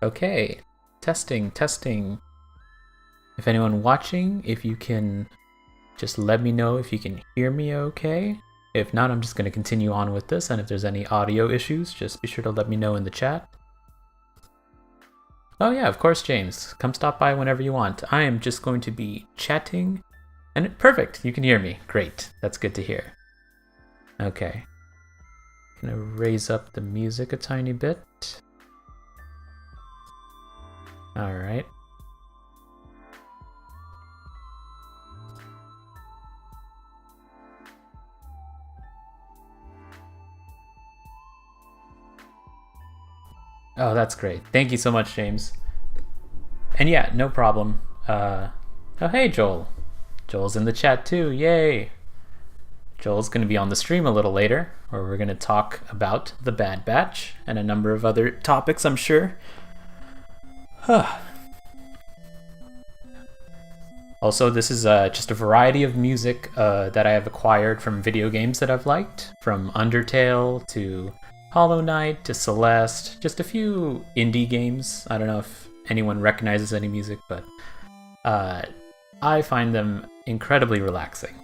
Okay, testing, testing. If anyone watching, if you can just let me know if you can hear me okay. If not, I'm just going to continue on with this, and if there's any audio issues, just be sure to let me know in the chat. Oh yeah, of course, James. Come stop by whenever you want. I am just going to be chatting, and perfect, you can hear me. Great, that's good to hear. Okay. Gonna raise up the music a tiny bit. All right. Oh, that's great. Thank you so much, James. And yeah, no problem. Oh, hey, Joel. Joel's in the chat too. Yay. Joel's going to be on the stream a little later, where we're going to talk about the Bad Batch and a number of other topics, I'm sure. Also, this is just a variety of music that I have acquired from video games that I've liked, from Undertale to Hollow Knight to Celeste, just a few indie games. I don't know if anyone recognizes any music, but I find them incredibly relaxing.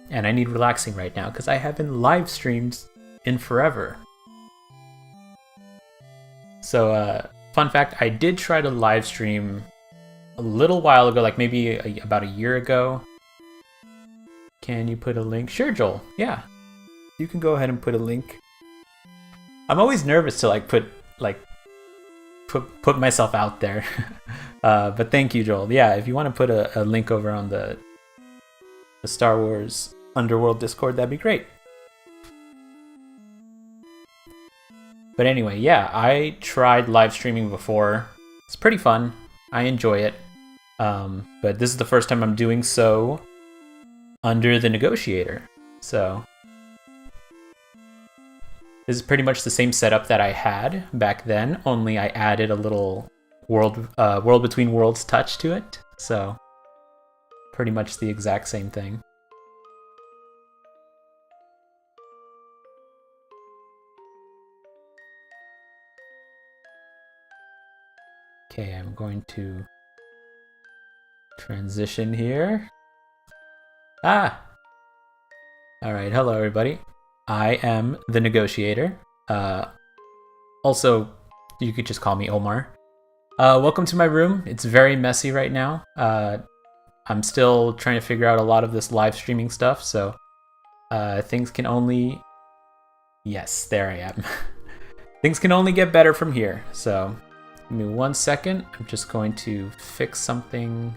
And I need relaxing right now because I haven't live streamed in forever. So, fun fact, I did try to live stream a little while ago, like maybe about a year ago. Can you put a link? Sure, Joel. Yeah. You can go ahead and put a link. I'm always nervous to put myself out there. But thank you, Joel. Yeah, if you want to put a link over on the Star Wars Underworld Discord, that'd be great. But anyway, yeah, I tried live streaming before. It's pretty fun. I enjoy it. But this is the first time I'm doing so under the negotiator. So this is pretty much the same setup that I had back then, only I added a little world between worlds touch to it. So pretty much the exact same thing. Okay, I'm going to transition here. Ah! Alright, hello everybody. I am the negotiator. Also, you could just call me Omar. Welcome to my room. It's very messy right now. I'm still trying to figure out a lot of this live streaming stuff, so things can only... Yes, there I am. Things can only get better from here, so give me 1 second. I'm just going to fix something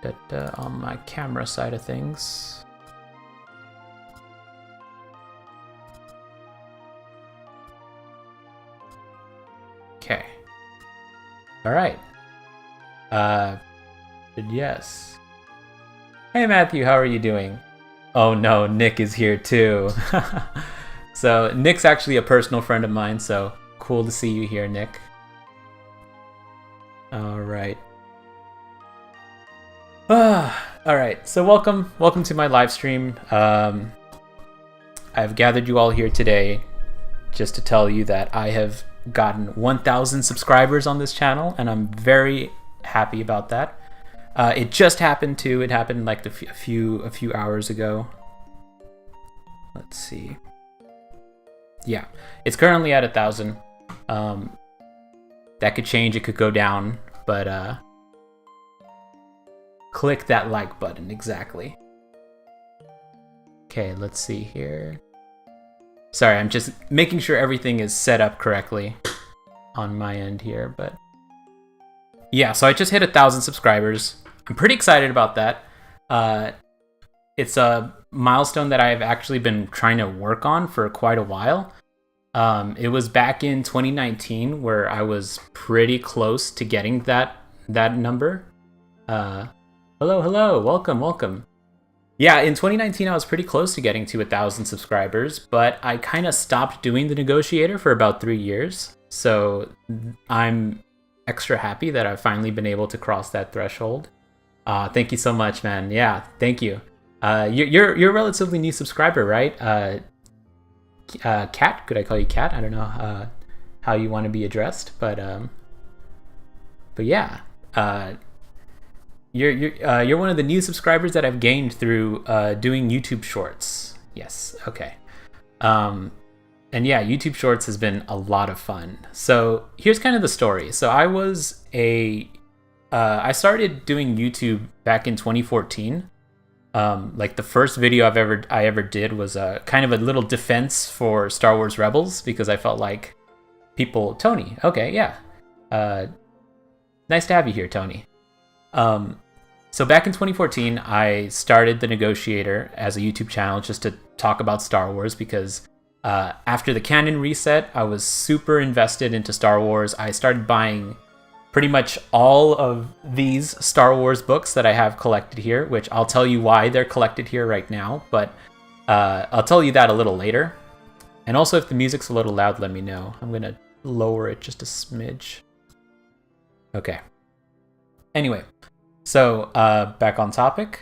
that on my camera side of things. Okay. All right. Yes. Hey Matthew, how are you doing? Oh no, Nick is here too. So Nick's actually a personal friend of mine, so cool to see you here, Nick. All right. All right. So welcome to my live stream. I've gathered you all here today just to tell you that I have gotten 1,000 subscribers on this channel, and I'm very happy about that. It just happened too. It happened like a few hours ago. Let's see. Yeah, it's currently at 1,000. That could change. It could go down, but click that like button exactly. Okay, let's see here. Sorry, I'm just making sure everything is set up correctly on my end here, but yeah, so I just hit 1,000 subscribers. I'm pretty excited about that. It's a milestone that I've actually been trying to work on for quite a while. It was back in 2019 where I was pretty close to getting that number. Hello, welcome. Yeah, in 2019 I was pretty close to getting to 1,000 subscribers, but I kind of stopped doing the negotiator for about 3 years. So I'm extra happy that I've finally been able to cross that threshold. Thank you so much, man. Yeah, thank you. You're a relatively new subscriber, right? Cat? Could I call you Cat? I don't know. how you want to be addressed. But yeah, you're one of the new subscribers that I've gained through doing YouTube Shorts. Yes, okay. And yeah, YouTube Shorts has been a lot of fun. So here's kind of the story. So I started doing YouTube back in 2014. Like the first video I ever did was kind of a little defense for Star Wars Rebels, because I felt like Tony, okay, yeah. Nice to have you here, Tony. So back in 2014, I started The Negotiator as a YouTube channel just to talk about Star Wars, because after the canon reset, I was super invested into Star Wars. I started buying pretty much all of these Star Wars books that I have collected here, which I'll tell you why they're collected here right now, but I'll tell you that a little later. And also, if the music's a little loud, let me know. I'm going to lower it just a smidge. Okay. Anyway, so back on topic.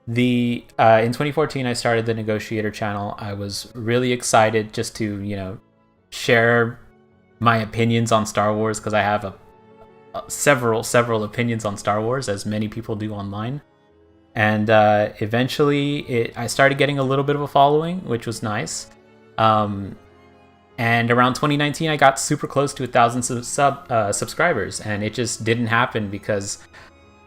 In 2014, I started the Negotiator channel. I was really excited just to, share my opinions on Star Wars, because I have several opinions on Star Wars, as many people do online. And eventually, I started getting a little bit of a following, which was nice. And around 2019, I got super close to 1,000 subscribers, and it just didn't happen because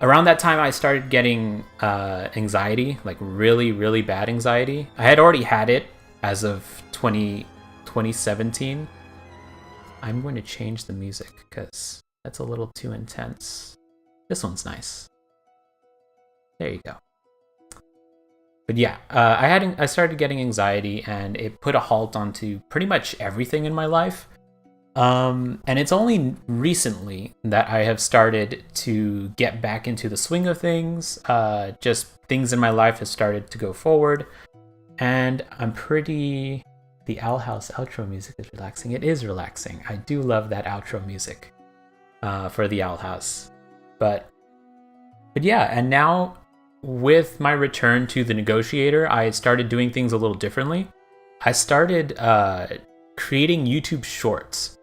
around that time I started getting anxiety, like really, really bad anxiety. I had already had it as of 2017. I'm going to change the music because that's a little too intense. This one's nice. There you go. But yeah, I started getting anxiety, and it put a halt onto pretty much everything in my life. And it's only recently that I have started to get back into the swing of things. Just things in my life have started to go forward, and the Owl House outro music is relaxing. It is relaxing. I do love that outro music for the Owl House. But yeah, and now with my return to the Negotiator, I started doing things a little differently. I started creating YouTube Shorts.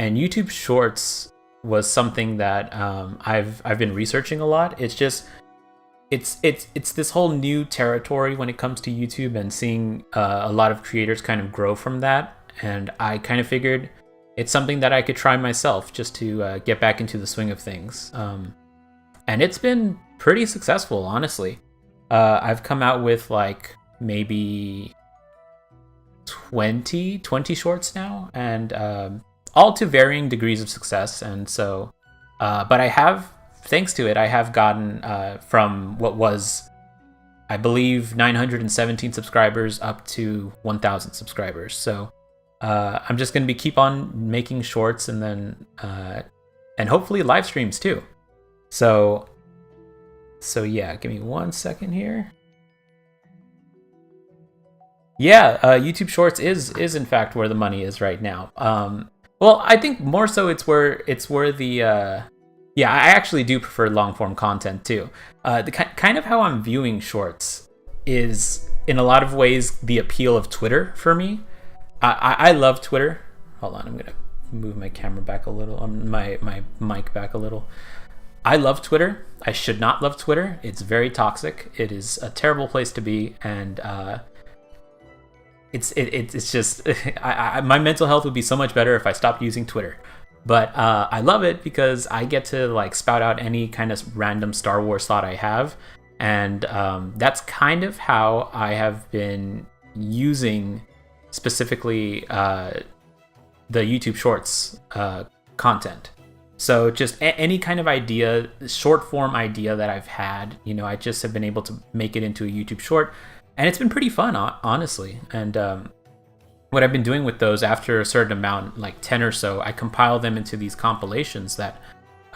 And YouTube Shorts was something that I've been researching a lot. It's this whole new territory when it comes to YouTube, and seeing a lot of creators kind of grow from that. And I kind of figured it's something that I could try myself, just to get back into the swing of things. And it's been pretty successful, honestly. I've come out with like maybe 20 shorts now, and all to varying degrees of success. And so, but I have, thanks to it, I have gotten from what was, I believe, 917 subscribers up to 1,000 subscribers. So I'm just going to keep on making shorts, and then and hopefully live streams too. So yeah, give me 1 second here. Yeah, YouTube Shorts is in fact where the money is right now. Well, I think more so it's where the yeah, I actually do prefer long form content too. The kind of how I'm viewing shorts is in a lot of ways the appeal of Twitter for me. I love Twitter. Hold on, I'm gonna move my camera back a little, my mic back a little. I love Twitter. I should not love Twitter. It's very toxic. It is a terrible place to be, and it's just my mental health would be so much better if I stopped using Twitter. But I love it because I get to like spout out any kind of random Star Wars thought I have, and that's kind of how I have been using specifically the YouTube Shorts content. So just any kind of idea, short form idea that I've had, I just have been able to make it into a YouTube short, and it's been pretty fun, honestly. And what I've been doing with those, after a certain amount, like 10 or so, I compile them into these compilations that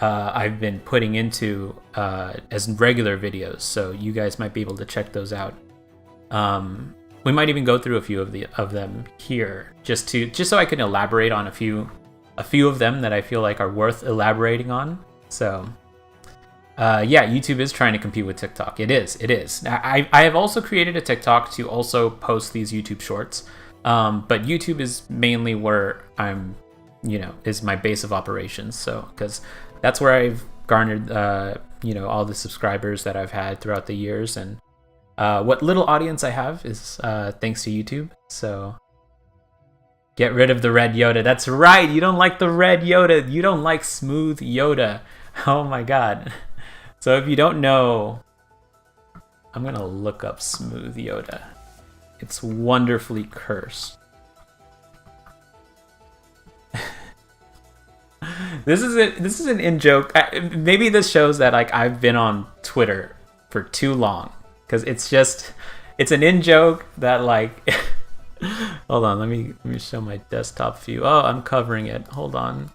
I've been putting into as regular videos. So you guys might be able to check those out. We might even go through a few of them here, just so I can elaborate on a few of them that I feel like are worth elaborating on. So yeah, YouTube is trying to compete with TikTok. It is. I have also created a TikTok to also post these YouTube shorts. But YouTube is mainly where I'm is my base of operations. So because that's where I've garnered all the subscribers that I've had throughout the years, and what little audience I have is thanks to YouTube. So get rid of the red Yoda. That's right, you don't like the red Yoda. You don't like smooth Yoda. Oh my god. So if you don't know, I'm gonna look up smooth Yoda. It's wonderfully cursed. This is an in-joke. Maybe this shows that like I've been on Twitter for too long, because it's an in-joke that like hold on, let me show my desktop view. Oh, I'm covering it. Hold on.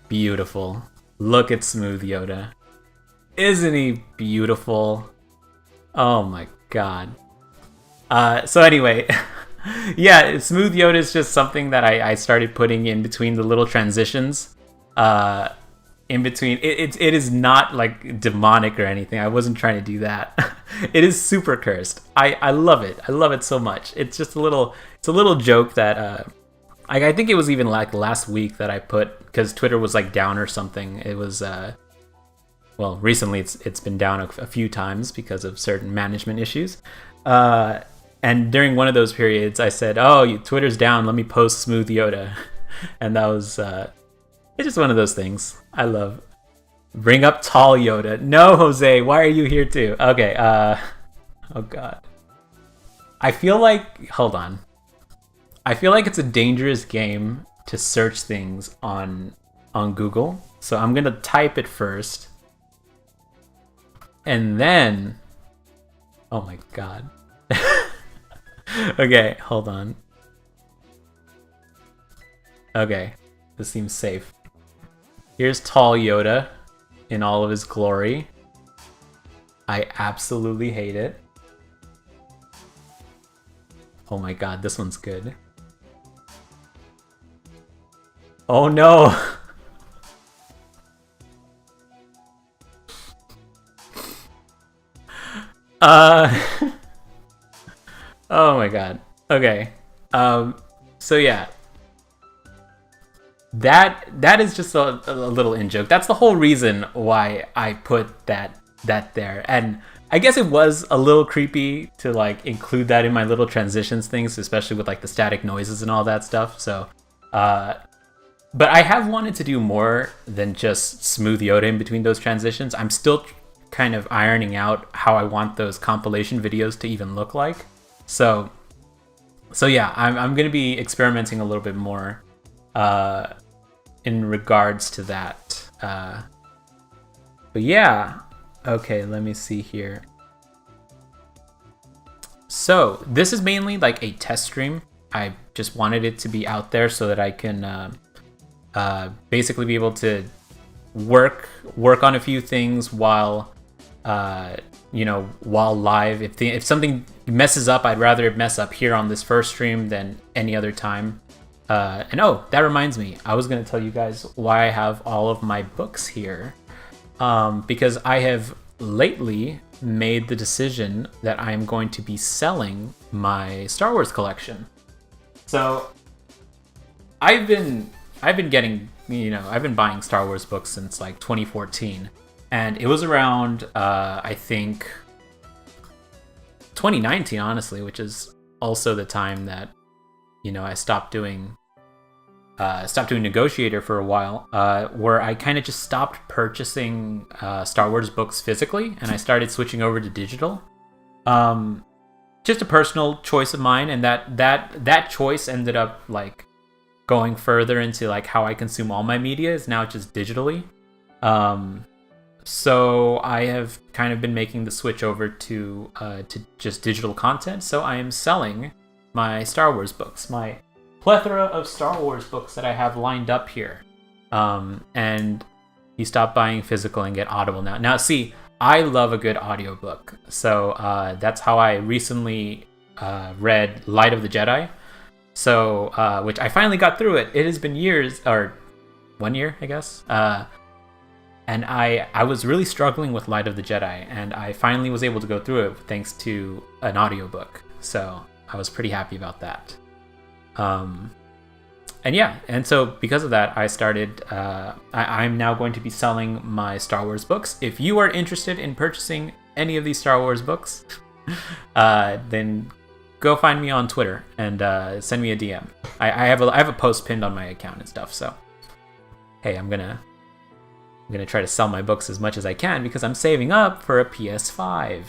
Beautiful. Look at smooth Yoda. Isn't he beautiful? Oh my god. So anyway, yeah, smooth Yoda is just something that I started putting in between the little transitions. In between, it is not like demonic or anything. I wasn't trying to do that. It is super cursed. I love it. I love it so much. It's just a little joke that I think it was even like last week that I put, because Twitter was like down or something. It was well, recently it's been down a few times because of certain management issues. And during one of those periods, I said, "Oh, Twitter's down. Let me post smooth Yoda," and that was it's just one of those things I love. Bring up tall Yoda. No, Jose, why are you here too? Okay. Oh god. I feel like it's a dangerous game to search things on Google. So I'm gonna type it first, and then, oh my god. Okay, hold on. Okay, this seems safe. Here's tall Yoda in all of his glory. I absolutely hate it. Oh my god, this one's good. Oh no! Oh my god. Okay. So yeah. That is just a little in-joke. That's the whole reason why I put that there. And I guess it was a little creepy to like include that in my little transitions things, especially with like the static noises and all that stuff. So but I have wanted to do more than just smooth Yoda in between those transitions. I'm still kind of ironing out how I want those compilation videos to even look like. So yeah, I'm gonna be experimenting a little bit more in regards to that. But yeah, okay, let me see here. So this is mainly like a test stream. I just wanted it to be out there so that I can basically be able to work on a few things while while live. If something messes up, I'd rather it mess up here on this first stream than any other time. And oh, that reminds me, I was going to tell you guys why I have all of my books here. Because I have lately made the decision that I am going to be selling my Star Wars collection. So I've been getting, I've been buying Star Wars books since like 2014. And it was around, I think, 2019, honestly, which is also the time that, I stopped doing Negotiator for a while, where I kind of just stopped purchasing Star Wars books physically, and I started switching over to digital. Just a personal choice of mine, and that choice ended up like going further into like how I consume all my media is now just digitally. So I have kind of been making the switch over to just digital content. So I am selling my Star Wars books, my plethora of Star Wars books that I have lined up here. And you stop buying physical and get Audible now. Now, see, I love a good audiobook. So that's how I recently read Light of the Jedi. So, which I finally got through it. It has been years, or 1 year, I guess. And I was really struggling with Light of the Jedi, and I finally was able to go through it thanks to an audiobook. So I was pretty happy about that. And yeah, and so because of that, I started. I'm now going to be selling my Star Wars books. If you are interested in purchasing any of these Star Wars books, then go find me on Twitter and send me a DM. I have a post pinned on my account and stuff. So hey, I'm gonna try to sell my books as much as I can because I'm saving up for a PS5.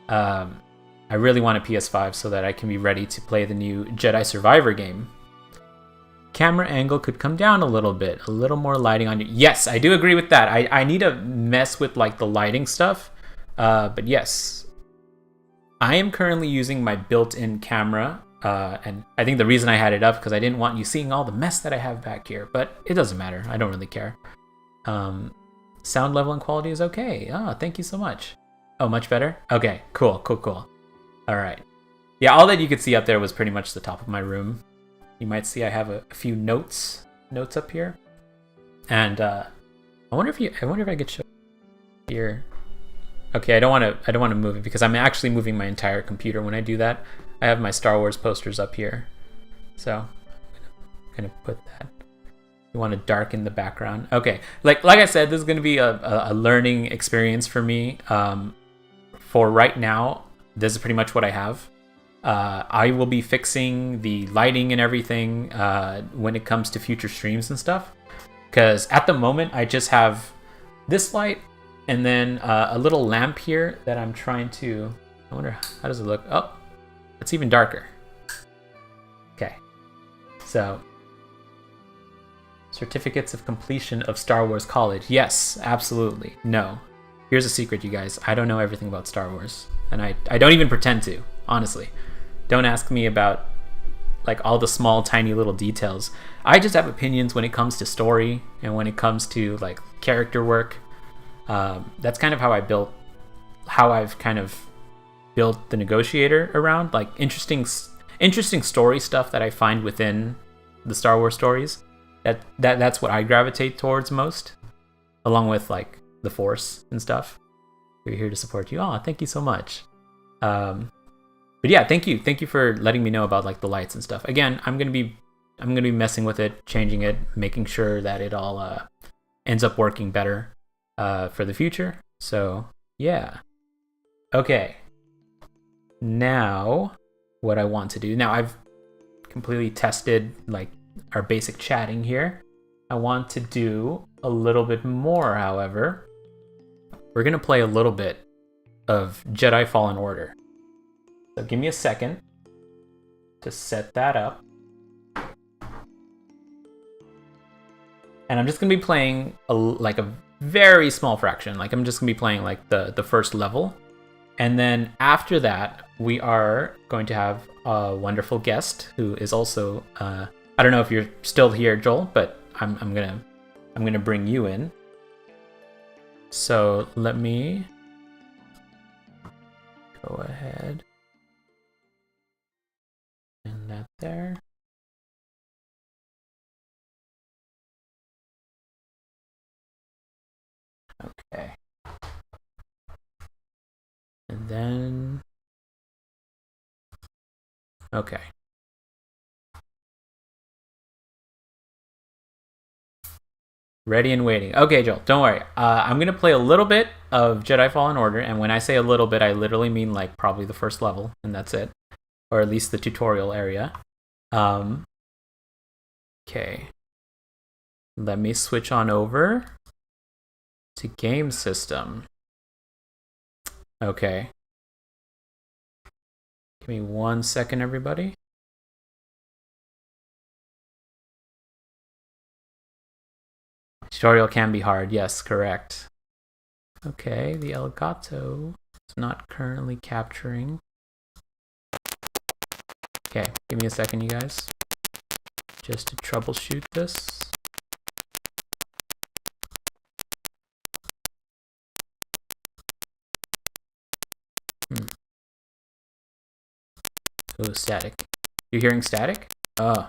I really want a PS5 so that I can be ready to play the new Jedi Survivor game. Camera angle could come down a little bit, a little more lighting on you. Yes, I do agree with that. I need to mess with like the lighting stuff. But yes, I am currently using my built-in camera. And I think the reason I had it up because I didn't want you seeing all the mess that I have back here, but it doesn't matter. I don't really care. Sound level and quality is okay. Thank you so much. Oh, much better? Okay, cool. All right. Yeah, all that you could see up there was pretty much the top of my room. You might see I have a few notes up here. And I wonder if I could show here. Okay, I don't want to move it because I'm actually moving my entire computer when I do that. I have my Star Wars posters up here. So I'm gonna put that. You want to darken the background. Okay, like I said, this is gonna be a learning experience for me. For right now, this is pretty much what I have. I will be fixing the lighting and everything when it comes to future streams and stuff. Because at the moment, I just have this light and then a little lamp here that I'm trying to... I wonder, how does it look? Oh, it's even darker. Okay. So, certificates of completion of Star Wars College. Yes, absolutely. No. Here's a secret, you guys. I don't know everything about Star Wars. And I don't even pretend to, honestly. Don't ask me about like all the small, tiny little details. I just have opinions when it comes to story and when it comes to like character work. That's kind of how I've kind of built the Negotiator around, like interesting story stuff that I find within the Star Wars stories. That's what I gravitate towards most, along with like the Force and stuff. We're here to support you. Oh, thank you so much. But yeah, thank you for letting me know about like the lights and stuff. Again, I'm gonna be messing with it, changing it, making sure that it all ends up working better for the future. So yeah, okay. Now, what I want to do now, I've completely tested like our basic chatting here. I want to do a little bit more, however. We're gonna play a little bit of Jedi Fallen Order. So give me a second to set that up. And I'm just going to be playing like a very small fraction. Like I'm just going to be playing like the first level. And then after that, we are going to have a wonderful guest who is also, I don't know if you're still here, Joel, but I'm gonna bring you in. So let me go ahead. And that there. Okay. And then... Okay. Ready and waiting. Okay, Joel, don't worry. I'm going to play a little bit of Jedi Fallen Order, and when I say a little bit, I literally mean like probably the first level, and that's it. Or at least the tutorial area. Okay. Let me switch on over to game system. Okay. Give me 1 second, everybody. Tutorial can be hard. Yes, correct. Okay, the Elgato is not currently capturing. Okay, give me a second, you guys. Just to troubleshoot this. Oh, static. You're hearing static? Oh,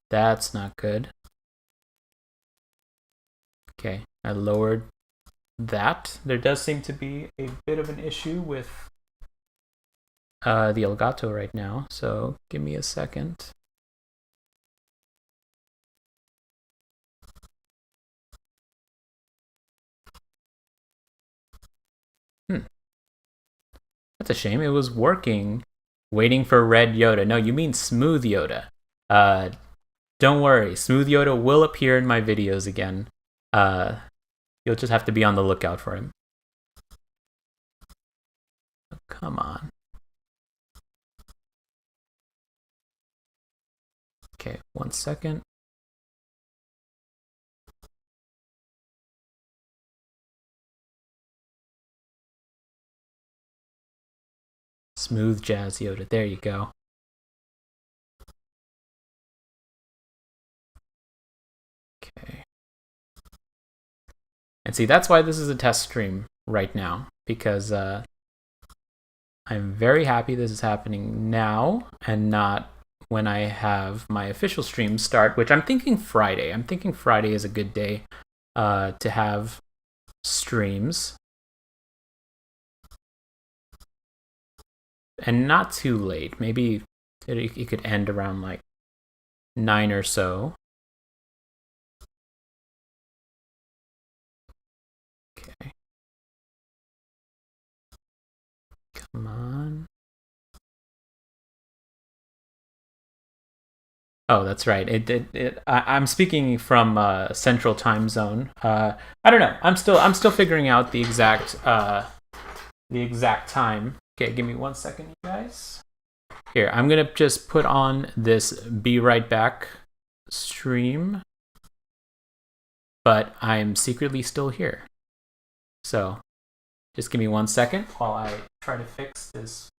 that's not good. Okay, I lowered that. There does seem to be a bit of an issue with the Elgato right now, so give me a second. That's a shame. It was working. Waiting for red Yoda. No, you mean smooth Yoda. Don't worry. Smooth Yoda will appear in my videos again. You'll just have to be on the lookout for him. Oh, come on. Okay, 1 second. Smooth Jazz Yoda. There you go. Okay. And see, that's why this is a test stream right now, because I'm very happy this is happening now and not when I have my official stream start, which I'm thinking Friday. I'm thinking Friday is a good day to have streams. And not too late. Maybe it could end around like 9 or so. Okay. Come on. Oh, that's right. I'm speaking from Central Time Zone. I don't know. I'm still figuring out the exact time. Okay, give me 1 second, you guys. Here, I'm gonna just put on this "Be Right Back" stream, but I'm secretly still here. So, just give me 1 second while I try to fix this.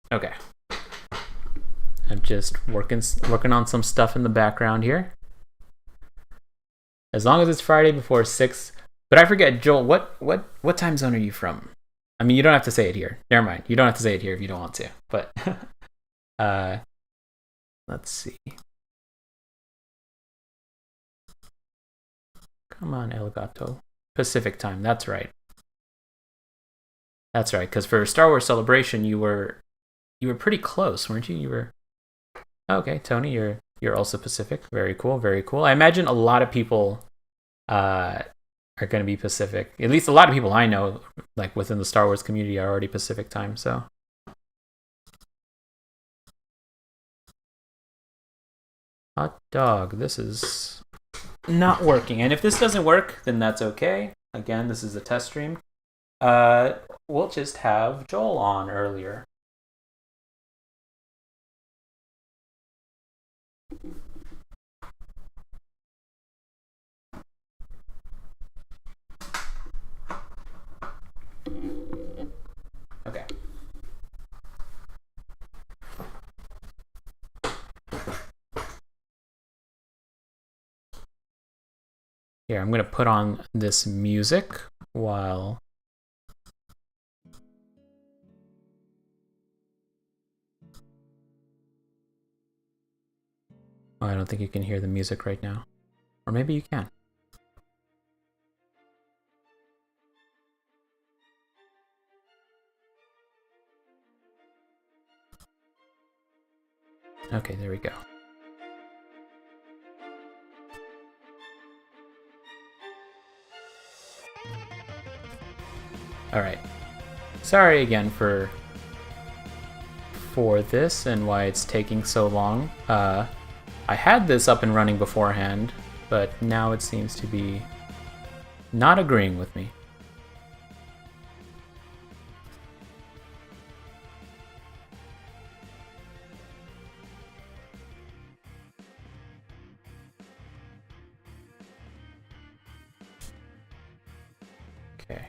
Okay. I'm just working on some stuff in the background here. As long as it's Friday before 6. But I forget, Joel, what time zone are you from? I mean, you don't have to say it here. Never mind. You don't have to say it here if you don't want to. But let's see. Come on, El Gato. Pacific time. That's right. That's right. Because for Star Wars Celebration, you were pretty close, weren't you? You were. Okay, Tony, you're also Pacific. Very cool. Very cool. I imagine a lot of people are going to be Pacific. At least a lot of people I know, like within the Star Wars community, are already Pacific time. So. Hot dog. This is not working. And if this doesn't work, then that's okay. Again, this is a test stream. We'll just have Joel on earlier. Okay. Here, I'm going to put on this music while... Oh, I don't think you can hear the music right now. Or maybe you can. Okay, there we go. Alright. Sorry again for this and why it's taking so long. I had this up and running beforehand, but now it seems to be not agreeing with me. Okay.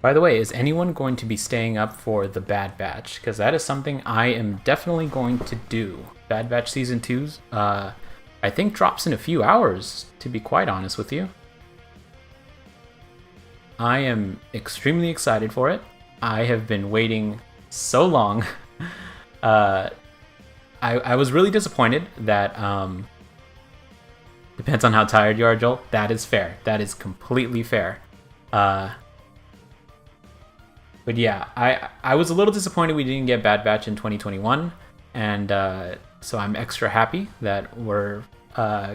By the way, is anyone going to be staying up for the Bad Batch? Because that is something I am definitely going to do. Bad Batch Season 2's, I think drops in a few hours, to be quite honest with you. I am extremely excited for it. I have been waiting so long. I was really disappointed that, depends on how tired you are, Joel. That is fair. That is completely fair. But But yeah, I was a little disappointed we didn't get Bad Batch in 2021, and so I'm extra happy that we're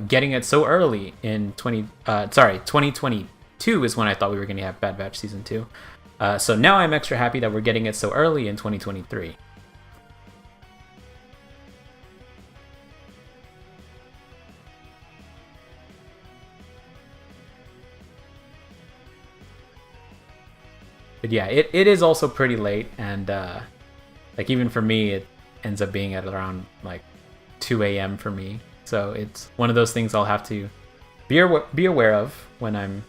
getting it so early in 2022 is when I thought we were going to have Bad Batch season 2. So now I'm extra happy that we're getting it so early in 2023. But yeah, it is also pretty late, and like even for me, it ends up being at around like 2 a.m. for me. So it's one of those things I'll have to be aware of when I'm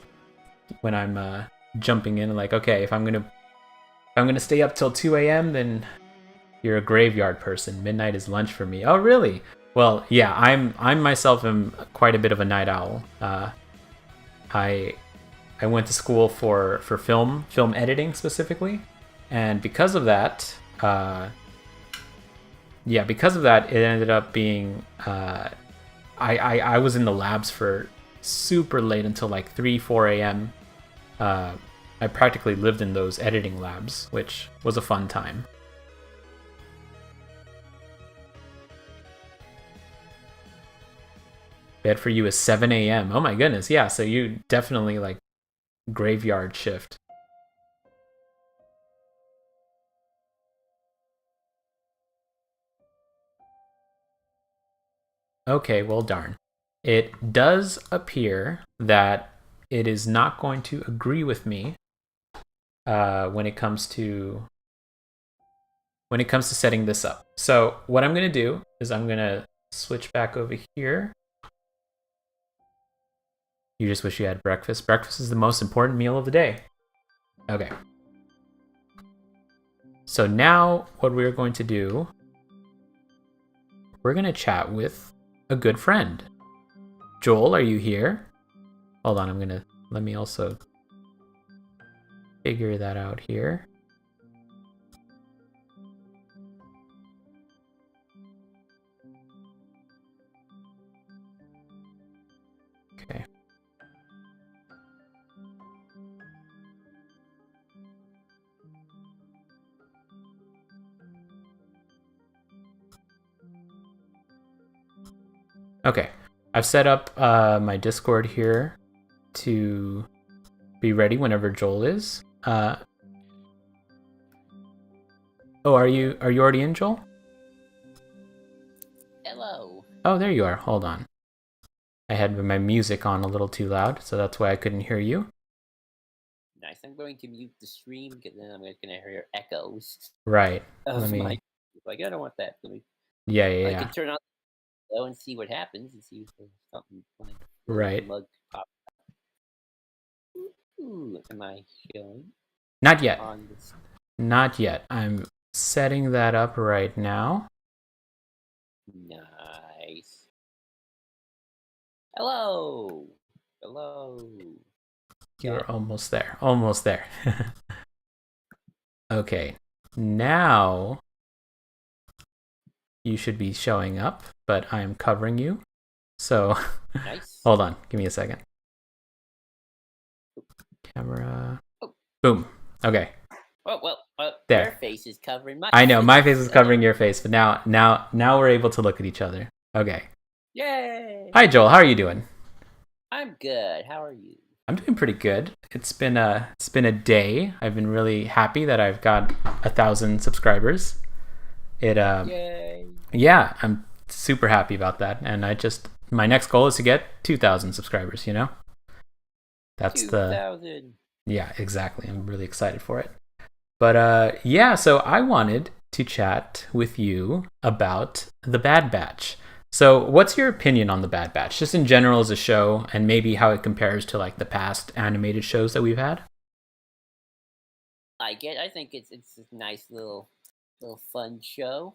jumping in. Like, okay, if I'm gonna stay up till 2 a.m., then you're a graveyard person. Midnight is lunch for me. Oh, really? Well, yeah, I'm myself am quite a bit of a night owl. I went to school for film editing specifically, and because of that, it ended up being I was in the labs for super late until like 3-4 a.m. I practically lived in those editing labs, which was a fun time. Bed for you is 7 a.m. Oh my goodness, yeah. So you definitely like graveyard shift. Okay, well darn. It does appear that it is not going to agree with me when it comes to setting this up. So what I'm going to do is I'm going to switch back over here. You just wish you had breakfast. Breakfast is the most important meal of the day. Okay. So now what we're going to do, we're going to chat with a good friend. Joel, are you here? Hold on, let me also figure that out here. Okay. Okay, I've set up my Discord here to be ready whenever Joel is. Oh, are you already in, Joel? Hello. Oh, there you are. Hold on. I had my music on a little too loud, so that's why I couldn't hear you. Nice. I'm going to mute the stream because then I'm going to hear echoes. Right. Of my like I don't want that. Yeah. I can turn on the and see what happens and see if there's something like right. Mug pop. Ooh, am I showing? Not yet. On this? Not yet. I'm setting that up right now. Nice. Hello. You're almost there. Almost there. Okay. Now you should be showing up, but I'm covering you. So nice. Hold on. Give me a second. Camera. Oh. Boom. Okay. Oh, well, there. Your face is covering my face. I know, my face is covering your face, but now we're able to look at each other. Okay. Yay! Hi, Joel. How are you doing? I'm good. How are you? I'm doing pretty good. It's been a day. I've been really happy that I've got 1,000 subscribers. Yay! Yeah, I'm super happy about that, and my next goal is to get 2,000 subscribers. You know, that's 2,000. Yeah, exactly. I'm really excited for it. But yeah, so I wanted to chat with you about The Bad Batch. So what's your opinion on The Bad Batch, just in general as a show, and maybe how it compares to like the past animated shows that we've had? I think it's a nice little fun show.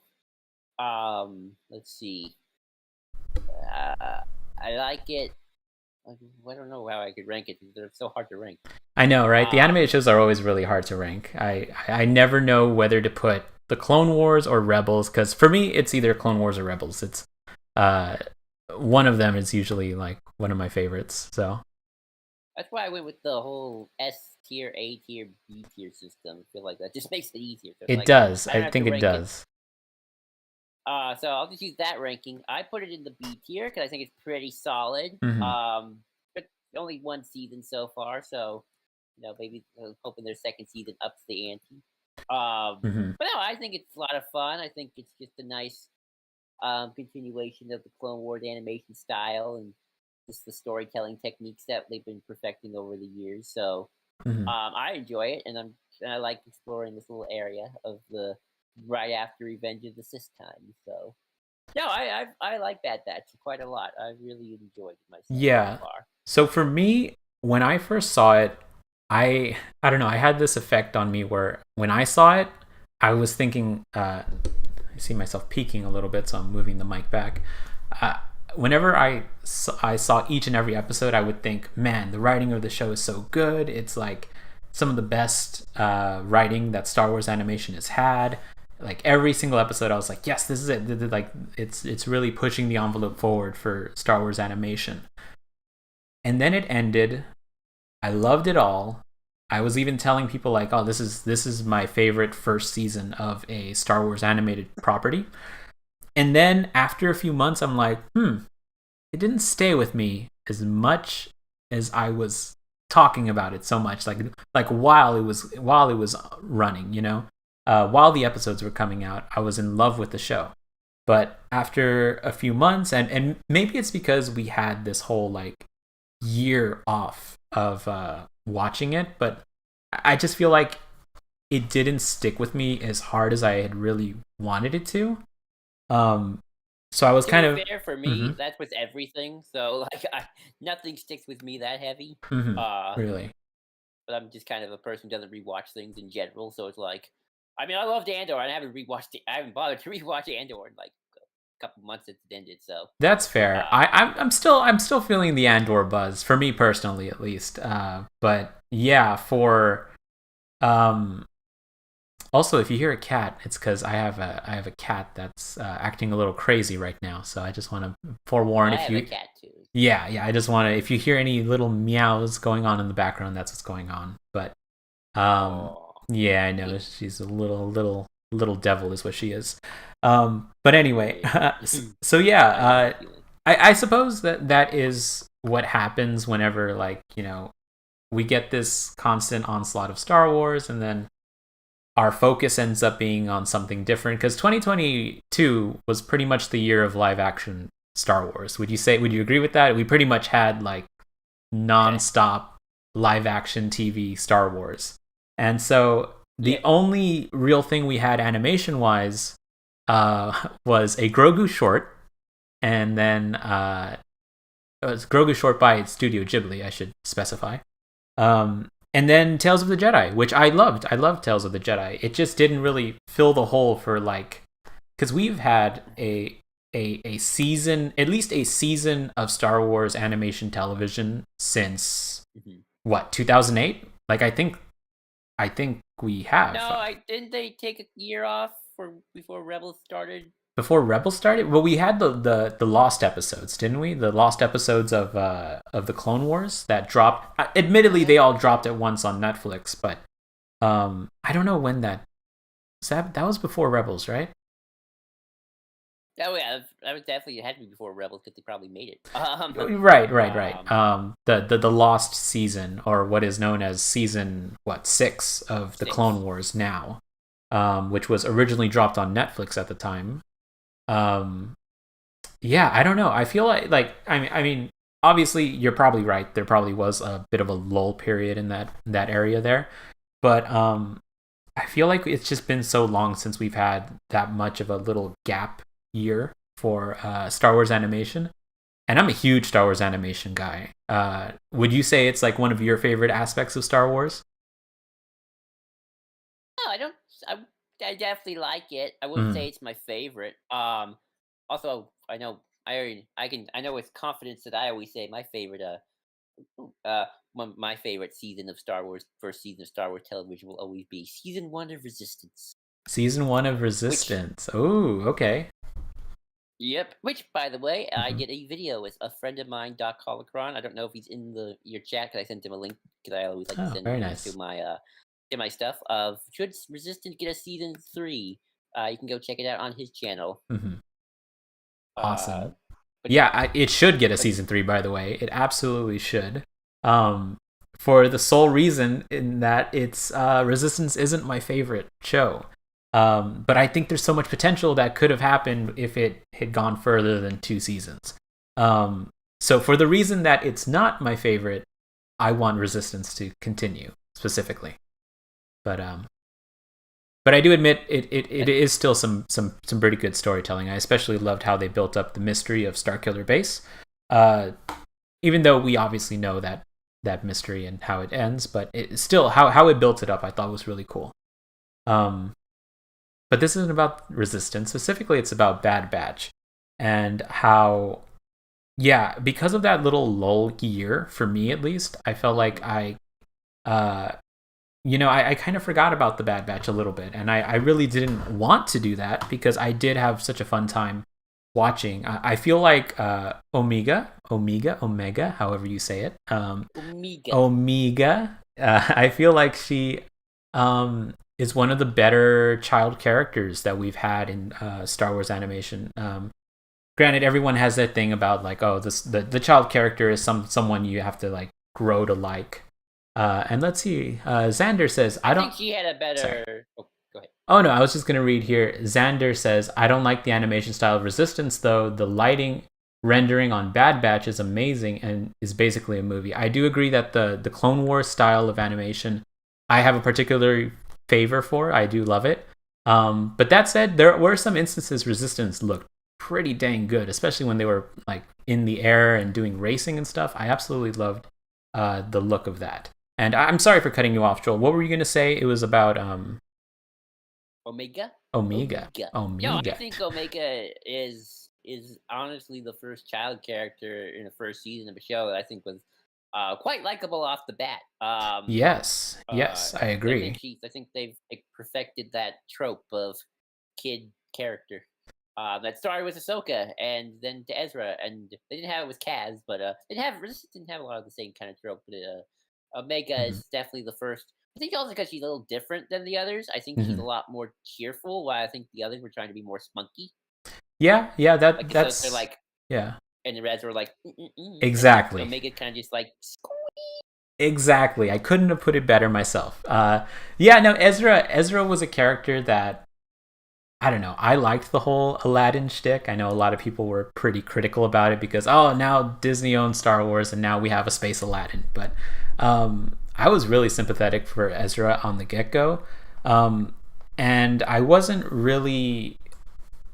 Let's see. I like it. I don't know how I could rank it. They're so hard to rank. I know, right? The animated shows are always really hard to rank. I never know whether to put the Clone Wars or Rebels, because for me, it's either Clone Wars or Rebels. It's one of them is usually like one of my favorites. So That's why I went with the whole S tier, A tier, B tier system. I feel like that just makes it easier. So it's It like does. I don't I have to think it rank it. does. So I'll just use that ranking. I put it in the B tier because I think it's pretty solid. Hmm. But only one season so far, so maybe hoping their second season ups the ante. Hmm. But no, I think it's a lot of fun. I think it's just a nice continuation of the Clone Wars animation style and just the storytelling techniques that they've been perfecting over the years. So Hmm. I enjoy it, and I like exploring this little area of the right after Revenge of the Sith time. So no, I like Bad Batch quite a lot. I really enjoyed it myself so Yeah. far. So for me, when I first saw it, I don't know. I had this effect on me where when I saw it, I was thinking. I see myself peeking a little bit, so I'm moving the mic back. Uh, Whenever I saw each and every episode, I would think, man, the writing of the show is so good. It's like some of the best writing that Star Wars animation has had. Like every single episode, I was like, yes, this is it. Like it's really pushing the envelope forward for Star Wars animation. And then it ended. I loved it all. I was even telling people like, oh, this is my favorite first season of a Star Wars animated property. And then after a few months, I'm like, it didn't stay with me as much as I was talking about it so much. Like while it was running, while the episodes were coming out, I was in love with the show. But after a few months, and maybe it's because we had this whole like year off of watching it, but I just feel like it didn't stick with me as hard as I had really wanted it to. Um, so I was To kind be of. fair, for Hmm. me, that's with everything. So like, nothing sticks with me that heavy. Hmm. Uh, Really. but I'm just kind of a person who doesn't rewatch things in general. So it's like, I mean, I loved Andor, and I haven't rewatched it. I haven't bothered to rewatch Andor in like a couple months since it ended. So, That's fair. uh, I'm still feeling the Andor buzz for me personally, at least. But yeah, for um, also if you hear a cat, it's because I have a cat that's acting a little crazy right now. So I just want to forewarn I if have a you. cat too. Yeah. I just want to, if you hear any little meows going on in the background, that's what's going on. But Oh, yeah, I know she's a little devil, is what she is. But anyway, yeah. so yeah, I know that feeling. I suppose that is what happens whenever like we get this constant onslaught of Star Wars, and then our focus ends up being on something different. Because 2022 was pretty much the year of live action Star Wars. Would you agree with that? We pretty much had like nonstop live action TV Star Wars. And so Yeah, the only real thing we had animation wise was a Grogu short, and then it was Grogu short by Studio Ghibli, I should specify. And then Tales of the Jedi, which I loved. I loved Tales of the Jedi. It just didn't really fill the hole for like, because we've had a season, at least a season of Star Wars animation television since mhm. what, 2008? Like I think we No, have. I didn't. They take a year off for before Rebels started. Before Rebels started. Well, we had the lost episodes, didn't we? The lost episodes of the Clone Wars that dropped. Admittedly, they all dropped at once on Netflix, but I don't know when that was before Rebels, right? Oh yeah, that was definitely it had to be before Rebels because they probably made it. Right. Um, The lost season, or what is known as season what 6 of the Clone 6. Wars now, which was originally dropped on Netflix at the time. Um, yeah, I don't know. I feel like I mean, obviously you're probably right. There probably was a bit of a lull period in that area there, but I feel like it's just been so long since we've had that much of a little gap year for Star Wars animation. And I'm a huge Star Wars animation guy. Would you say it's like one of your favorite aspects of Star Wars? no, I don't. I, I definitely like it. I wouldn't Mm. say it's my favorite. Also, I know I know with confidence that I always say my favorite. My favorite season of Star Wars, first season of Star Wars television, will always be season 1 of Resistance, Season 1 of which Resistance. Oh, okay. Yep. Which, by the way, I Hmm. did a video with a friend of mine, Doc Holocron. I don't know if he's in your chat because I sent him a link because I always like to Oh, send very links nice. to my stuff. Of should Resistance get a season 3? You can go check it out on his channel. Hmm. Uh, Awesome. but Yeah, it should get a but season 3, by the way. It absolutely should. Um, for the sole reason in that it's Resistance isn't my favorite show. But I think there's so much potential that could have happened if it had gone further than 2 seasons. Um, so for the reason that it's not my favorite, I want Resistance to continue specifically. But but I do admit it is still some pretty good storytelling. I especially loved how they built up the mystery of Starkiller Base. Uh, Even though we obviously know that mystery and how it ends, but it still how it built it up, I thought was really cool. Um, but this isn't about Resistance specifically; it's about Bad Batch and how, yeah, because of that little lull year for me at least, I felt like uh, I kind of forgot about the Bad Batch a little bit, and I really didn't want to do that because I did have such a fun time watching. I feel like Omega, however you say it, Omega. Omega. I feel like she is one of the better child characters that we've had in Star Wars animation. Granted, everyone has that thing about like, oh, the child character is someone you have to like grow to like. And let's see. Xander says, I I don't. think she had a Sorry. better. Oh, go ahead. Oh no, I was just gonna read here. Xander says, I don't like the animation style of Resistance though. The lighting rendering on Bad Batch is amazing and is basically a movie. I do agree that the Clone Wars style of animation, I have a particular favor for. I do love it. But that said, there were some instances Resistance looked pretty dang good, especially when they were like in the air and doing racing and stuff. I absolutely loved the look of that. And I'm sorry for cutting you off, Joel. What were you gonna say? It was about Omega. Omega. Omega. Yo, I Omega. think Omega is honestly the first child character in the first season of a show that I think was quite likable off the bat. Yes. Yes, I agree. I think they've like, perfected that trope of kid character. That started with Ahsoka and then to Ezra, and they didn't have it with Kaz, but Resistance didn't have a lot of the same kind of trope. But Omega Hmm. is definitely the first. I think also because she's a little different than the others. I think she's Hmm. a lot more cheerful, while I think the others were trying to be more spunky. Yeah, yeah, Like Ahsoka, that's like, yeah. and the Reds were like, and then Exactly. Omega kind of just like, Exactly. I couldn't have put it better myself. Yeah, no, Ezra was a character that I don't know. I liked the whole Aladdin shtick. I know a lot of people were pretty critical about it because oh, now Disney owns Star Wars and now we have a space Aladdin. But I was really sympathetic for Ezra on the get go, and I wasn't really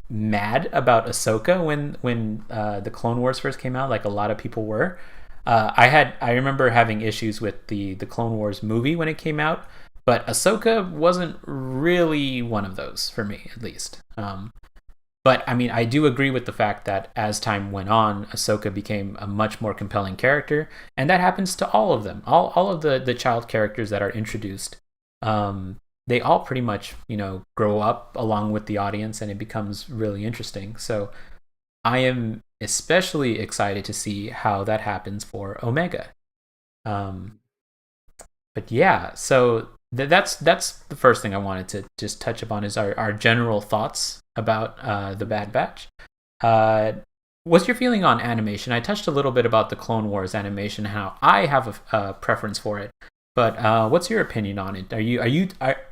mad about Ahsoka when the Clone Wars first came out, like a lot of people were. I remember having issues with the Clone Wars movie when it came out, but Ahsoka wasn't really one of those for me, at least. But I mean, I do agree with the fact that as time went on, Ahsoka became a much more compelling character, and that happens to all of them. All of the child characters that are introduced, um, they all pretty much grow up along with the audience, and it becomes really interesting. So I am especially excited to see how that happens for Omega. Um, but yeah, so that's the first thing I wanted to just touch upon is our general thoughts about the Bad Batch. Uh, what's your feeling on animation? I touched a little bit about the Clone Wars animation, how I have a preference for it, but what's your opinion on it?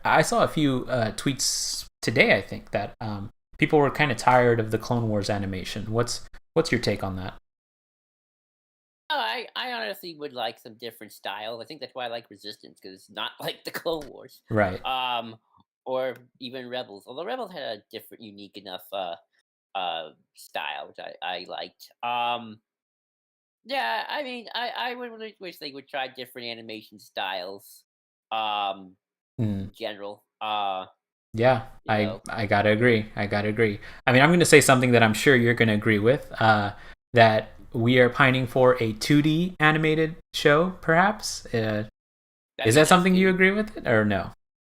I saw a few tweets today, I think, that people were kind of tired of the Clone Wars animation. What's your take on that? oh, I honestly would like some different styles. I think that's why I like Resistance because it's not like the Clone Wars, Right. um, or even Rebels. Although Rebels had a different, unique enough style, which I liked. Yeah, I mean, I would really wish they would try different animation styles. Mm. In general, Yeah, you I know, I gotta agree. I gotta agree. I mean, I'm gonna say something that I'm sure you're gonna agree with. That we are pining for a 2D animated show, perhaps. that'd Is be that nice something you too. agree with it or no?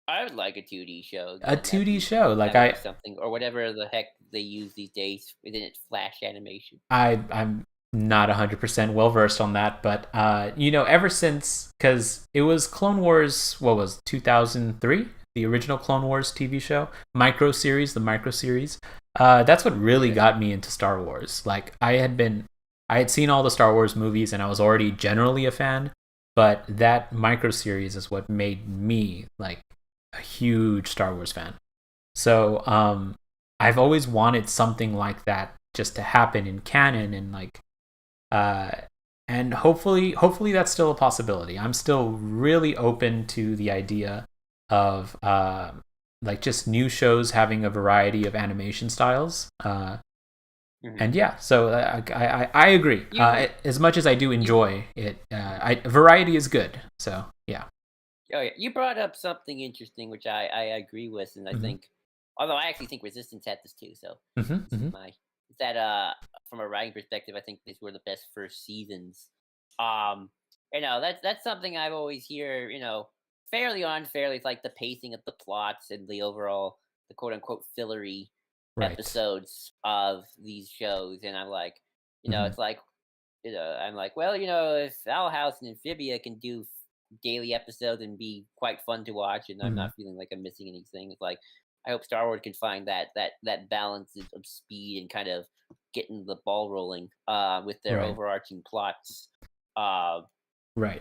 I would like a 2D show A again. 2D show, like That would be something, or whatever the heck they use these days within its Flash animation. I'm not 100% well versed on that, but ever since, because it was Clone Wars, what was 2003, the original Clone Wars TV show, the micro series. That's what really got me into Star Wars. Like I had seen all the Star Wars movies, and I was already generally a fan, but that micro series is what made me like a huge Star Wars fan. So I've always wanted something like that just to happen in canon, and uh and hopefully that's still a possibility. I'm still really open to the idea of like just new shows having a variety of animation styles. And yeah, so I agree. As much as I do enjoy it, variety is good. So yeah. Oh yeah, you brought up something interesting, which I agree with, and I think, although I actually think Resistance had this too. So this is my is that from a writing perspective, I think these were the best first seasons. Um, that's something I've always hear. Fairly or unfairly, it's like the pacing of the plots and the overall, the quote unquote fillery Right. episodes of these shows, and I'm like, it's like, I'm like, well, if Owl House and Amphibia can do daily episodes and be quite fun to watch, and I'm not feeling like I'm missing anything. It's like I hope Star Wars can find that balance of speed and kind of getting the ball rolling with their overarching plots. Right.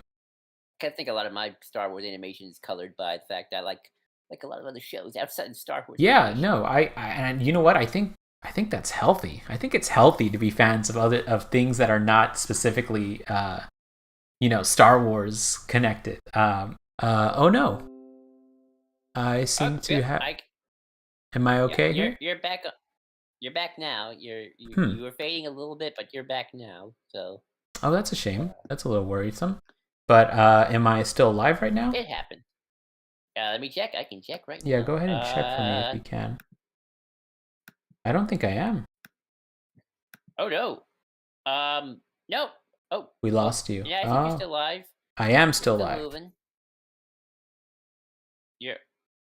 I think a lot of my Star Wars animation is colored by the fact that I like a lot of other shows outside of Star Wars. Yeah, animation. no, and you know what? I think that's healthy. I think it's healthy to be fans of things that are not specifically Star Wars connected. Oh no, I seem to have. Am I okay here? You're back. You're back now. You were fading a little bit, but you're back now. So. Oh, that's a shame. That's a little worrisome. But am I still live right now? It happened. Let me check. I can check right now. Yeah, go ahead and check for me if you can. I don't think I am. Oh no. No. Oh. We lost you. Yeah, I think you're still live. I am still live. Moving.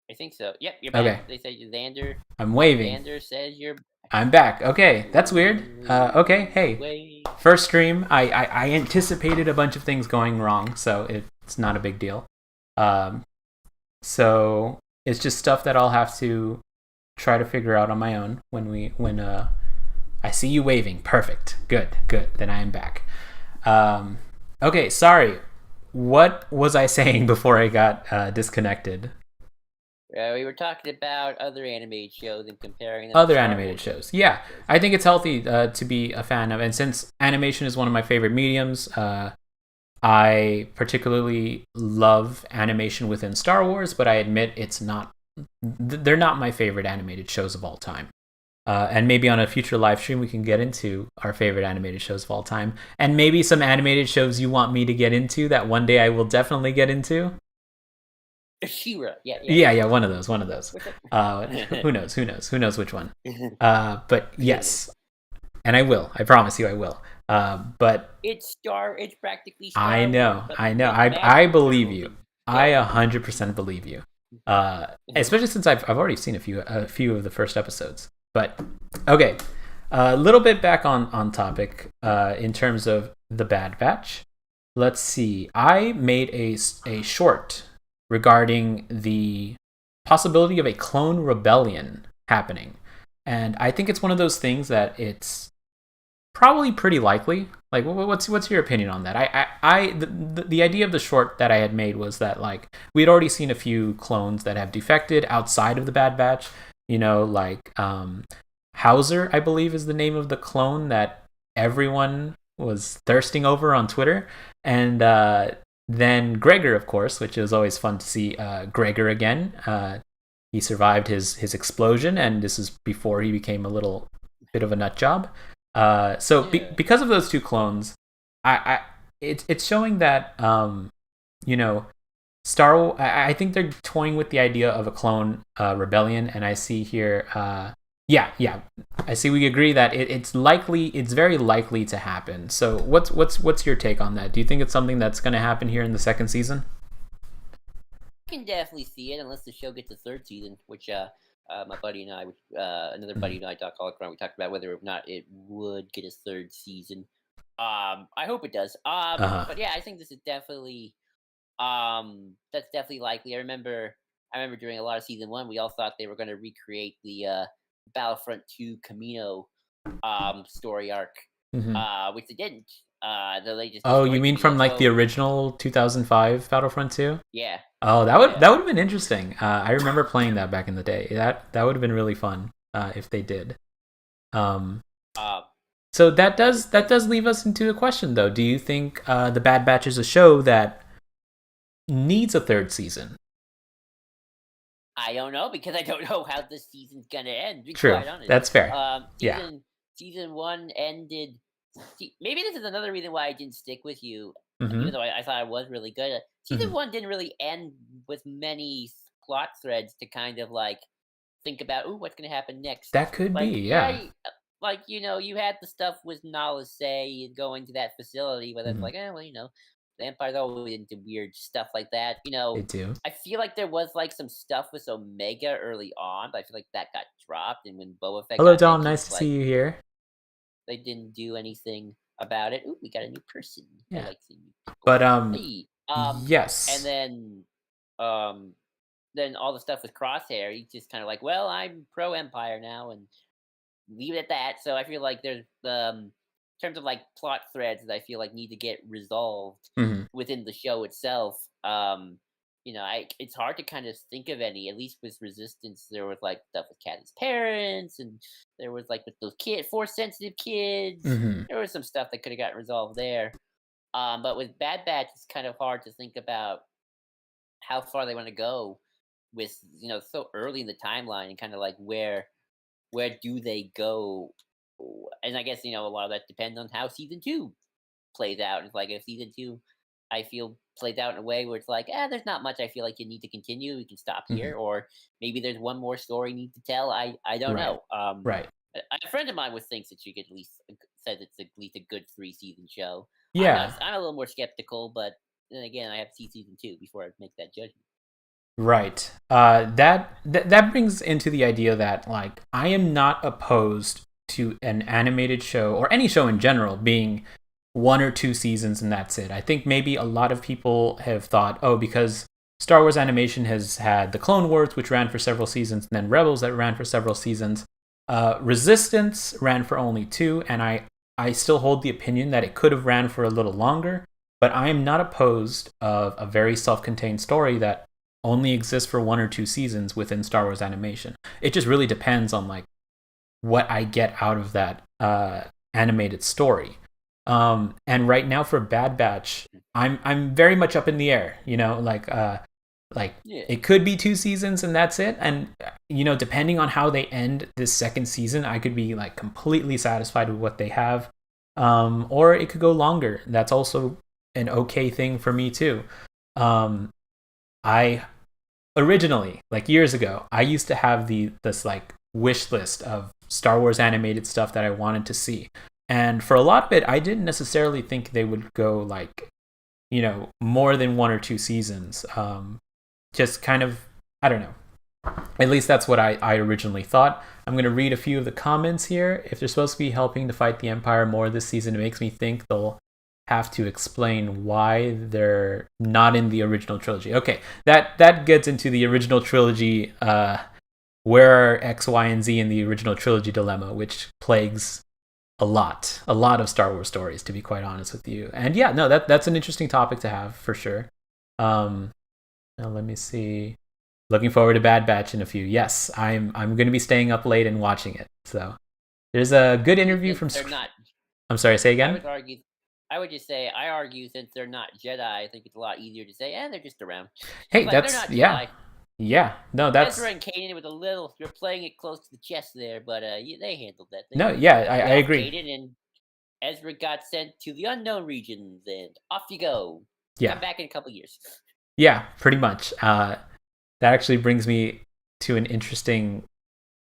I think so. Yep, you're back. Okay. They say Xander. I'm waving. Xander says you're back. I'm back. Okay, that's weird. Okay, hey. First stream. I anticipated a bunch of things going wrong, so it's not a big deal. So it's just stuff that I'll have to try to figure out on my own when I see you waving. Perfect. Good. Then I am back. Okay, sorry. What was I saying before I got disconnected? We were talking about other animated shows and comparing them other animated shows. Yeah, I think it's healthy to be a fan of, and since animation is one of my favorite mediums, I particularly love animation within Star Wars, but I admit they're not my favorite animated shows of all time. And maybe on a future live stream we can get into our favorite animated shows of all time, and maybe some animated shows you want me to get into that one day I will definitely get into. She-Ra, yeah, one of those. Who knows which one? But yes, and I will. I promise you, I will. But it's practically Star I know. I believe you. I 100% believe you. Especially since I've already seen a few of the first episodes. But okay, a little bit back on topic in terms of the Bad Batch. Let's see. I made a short regarding the possibility of a clone rebellion happening. And I think it's one of those things that it's probably pretty likely. Like, what's your opinion on that? The idea of the short that I had made was that, like, we had already seen a few clones that have defected outside of the Bad Batch. Like Hauser, I believe, is the name of the clone that everyone was thirsting over on Twitter. And then Gregor, of course, which is always fun to see Gregor again. He survived his explosion, and this is before he became a little bit of a nut job. Because of those two clones, it's showing that I think they're toying with the idea of a clone rebellion, and I see here, I see we agree that it's very likely to happen. So what's your take on that? Do you think it's something that's going to happen here in the second season? can definitely see it unless the show gets a third season, which my buddy and I, another buddy and I talked all around. We talked about whether or not it would get a third season. I hope it does. Uh-huh. But yeah, I think this is definitely that's definitely likely. I remember during a lot of season one, we all thought they were going to recreate the Battlefront 2 Camino story arc, Hmm. which they didn't. They just Oh, you destroyed mean Camino. from like the So original 2005 Battlefront 2? yeah, Oh, yeah. that would have been interesting. I remember playing that back in the day. That would have been really fun if they did. Um, Uh, so that does leave us into a question though. Do you think the Bad Batch is a show that needs a third season? I don't know because I don't know how this season's gonna end. To be True, quite honest, that's fair. Yeah. season one ended. Maybe this is another reason why I didn't stick with you, Hmm. even though I thought I was really good. Hmm. Season one didn't really end with many plot threads to kind of like think about. Ooh, what's gonna happen next? That could be, Like, yeah. like you had the stuff with Nala say going to that facility, but that's Hmm. like, well, the Empire's always into weird stuff like that. They do. I feel like there was like some stuff with Omega early on, but I feel like that got dropped. And when Boba Fett Hello, got Dom. mentioned, Nice it's to see like you here. they didn't do anything about it. Ooh, we got a new person. I Yeah, like seeing new people. but Hey, and yes. um, then all the stuff with Crosshair, he's just kind of like, well, I'm pro Empire now, and leave it at that. So I feel like there's in terms of like plot threads that I feel like need to get resolved Hmm. within the show itself. It's hard to kind of think of any. At least with Resistance, there was like stuff with Kathy's parents, and there was like with those force sensitive kids. Hmm. There was some stuff that could have gotten resolved there. But with Bad Batch, it's kind of hard to think about how far they want to go with so early in the timeline and kind of like where do they go? And I guess a lot of that depends on how season two plays out. It's like if season two, I feel plays out in a way where it's like, there's not much. I feel like you need to continue. We can stop Hmm. here, or maybe there's one more story you need to tell. I don't Right. know. Right. A friend of mine thinks that she could at least says it's at least a good 3 season show. I'm not. Yeah. I'm a little more skeptical, but then again, I have to see season two before I make that judgment. Right. That brings into the idea that like I am not opposed to an animated show or any show in general being 1 or 2 seasons and that's it. I think maybe a lot of people have thought, oh, because Star Wars animation has had the Clone Wars, which ran for several seasons, and then Rebels that ran for several seasons. Resistance ran for only 2, and I still hold the opinion that it could have ran for a little longer. But I am not opposed of a very self-contained story that only exists for 1 or 2 seasons within Star Wars animation. It just really depends on like what I get out of that animated story. And right now for Bad Batch, I'm very much up in the air. Like Yeah. it could be 2 seasons and that's it. And depending on how they end this second season, I could be like completely satisfied with what they have. Or it could go longer. That's also an okay thing for me too. I originally, like years ago, I used to have this like wish list of Star Wars animated stuff that I wanted to see. And for a lot of it, I didn't necessarily think they would go like, more than 1 or 2 seasons. Just kind of, I don't know. At least that's what I originally thought. I'm going to read a few of the comments here. If they're supposed to be helping to fight the Empire more this season, it makes me think they'll have to explain why they're not in the original trilogy. Okay, that gets into the original trilogy. Where are X, Y, and Z in the original trilogy dilemma, which plagues a lot of Star Wars stories, to be quite honest with you. And yeah, no, that's an interesting topic to have for sure. Now let me see. Looking forward to Bad Batch in a few. Yes, I'm going to be staying up late and watching it. So there's a good interview from. They're not. I'm sorry. Say I again. would argue. I would just say I argue since they're not Jedi. I think it's a lot easier to say, they're just around. Hey, Like, they're that's not yeah, Jedi. yeah. No, that's Ezra and Kanan with a little. You're playing it close to the chest there, but they handled that. no, yeah, I agree. Kanan and Ezra got sent to the unknown regions, and off you go. Yeah, Come back in a couple years. yeah, pretty much. That actually brings me to an interesting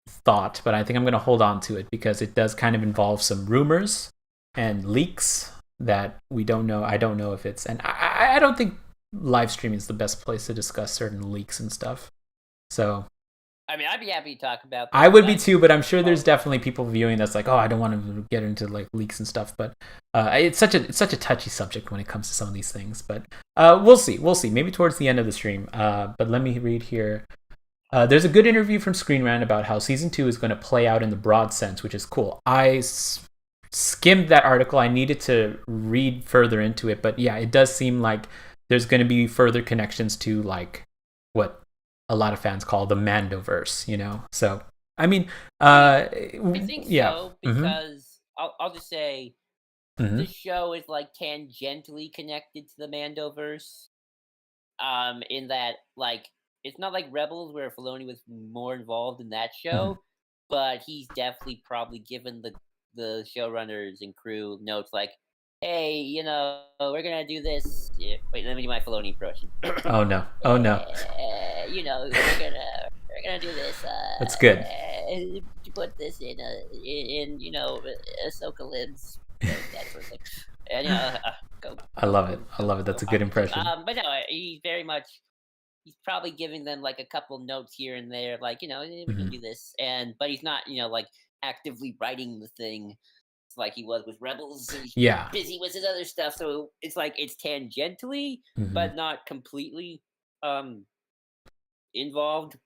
thought, but I think I'm going to hold on to it because it does kind of involve some rumors and leaks that we don't know. I don't know if it's, and I don't think live streaming is the best place to discuss certain leaks and stuff. So I mean, I'd be happy to talk about that. I would be too, but I'm sure there's definitely people viewing that's like, oh, I don't want to get into like leaks and stuff. But it's such a touchy subject when it comes to some of these things. But we'll see. Maybe towards the end of the stream. But let me read here. There's a good interview from Screen Rant about how season 2 is going to play out in the broad sense, which is cool. I skimmed that article. I needed to read further into it, but yeah, it does seem like there's going to be further connections to like what a lot of fans call the Mandoverse, you know? So, I mean, I think yeah. so, because I'll just say this show is like tangentially connected to the Mandoverse. In that, like, it's not like Rebels where Filoni was more involved in that show, but he's definitely probably given the showrunners and crew notes like, hey, you know, we're gonna do this. Yeah, wait, let me do my Filoni impression. Oh no! You know, we're gonna do this. That's good. To put this in you know, Ahsoka lives, that sort of thing. And go. I love it. That's a good impression. But no, he's very much. He's probably giving them like a couple notes here and there, like, you know, we're gonna do this, but he's not, you know, like actively writing the thing like he was with Rebels. He's busy with his other stuff, so it's like it's tangentially, but not completely involved.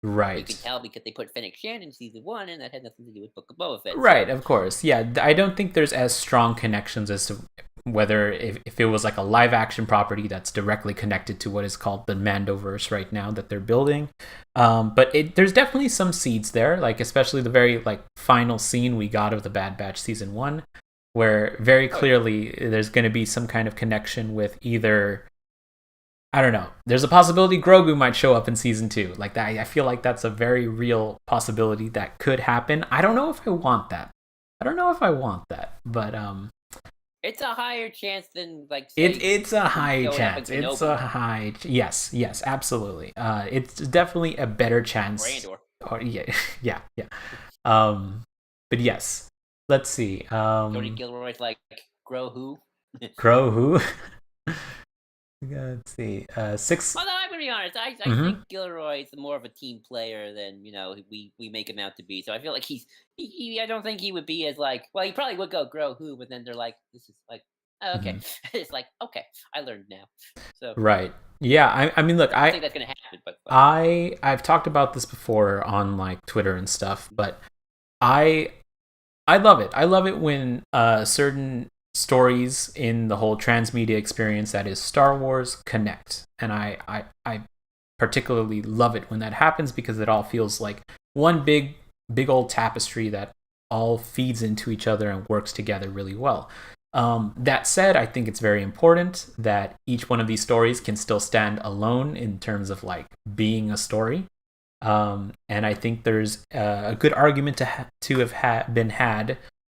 Right. You can tell because they put Fennec Shand in season 1, and that had nothing to do with Book of Boba Fett. Right, of course. Yeah, I don't think there's as strong connections as to whether if it was like a live action property that's directly connected to what is called the Mandoverse right now that they're building. But there's definitely some seeds there, like especially the very like final scene we got of the Bad Batch season 1, where very clearly there's going to be some kind of connection with either, I don't know, there's a possibility Grogu might show up in season 2. Like that, I feel like that's a very real possibility that could happen. I don't know if I want that. But it's a higher chance than like it's a high chance. It's a high yes, absolutely. It's definitely a better chance. Oh, yeah. But yes. Let's see. Tony Gilroy's like Grow who? Let's see. 6. Although I'm gonna be honest, I think Gilroy is more of a team player than we make him out to be. So I feel like I don't think he would be as like. Well, he probably would go grow who, but then they're like, this is like, oh, okay. It's like, okay, I learned now. So right. Yeah. I mean, look, I think that's gonna happen, but I've talked about this before on like Twitter and stuff, but I love it. I love it when certain stories in the whole transmedia experience that is Star Wars connect, and I particularly love it when that happens because it all feels like one big old tapestry that all feeds into each other and works together really well. That said, I think it's very important that each one of these stories can still stand alone in terms of like being a story. And I think there's a good argument to have been had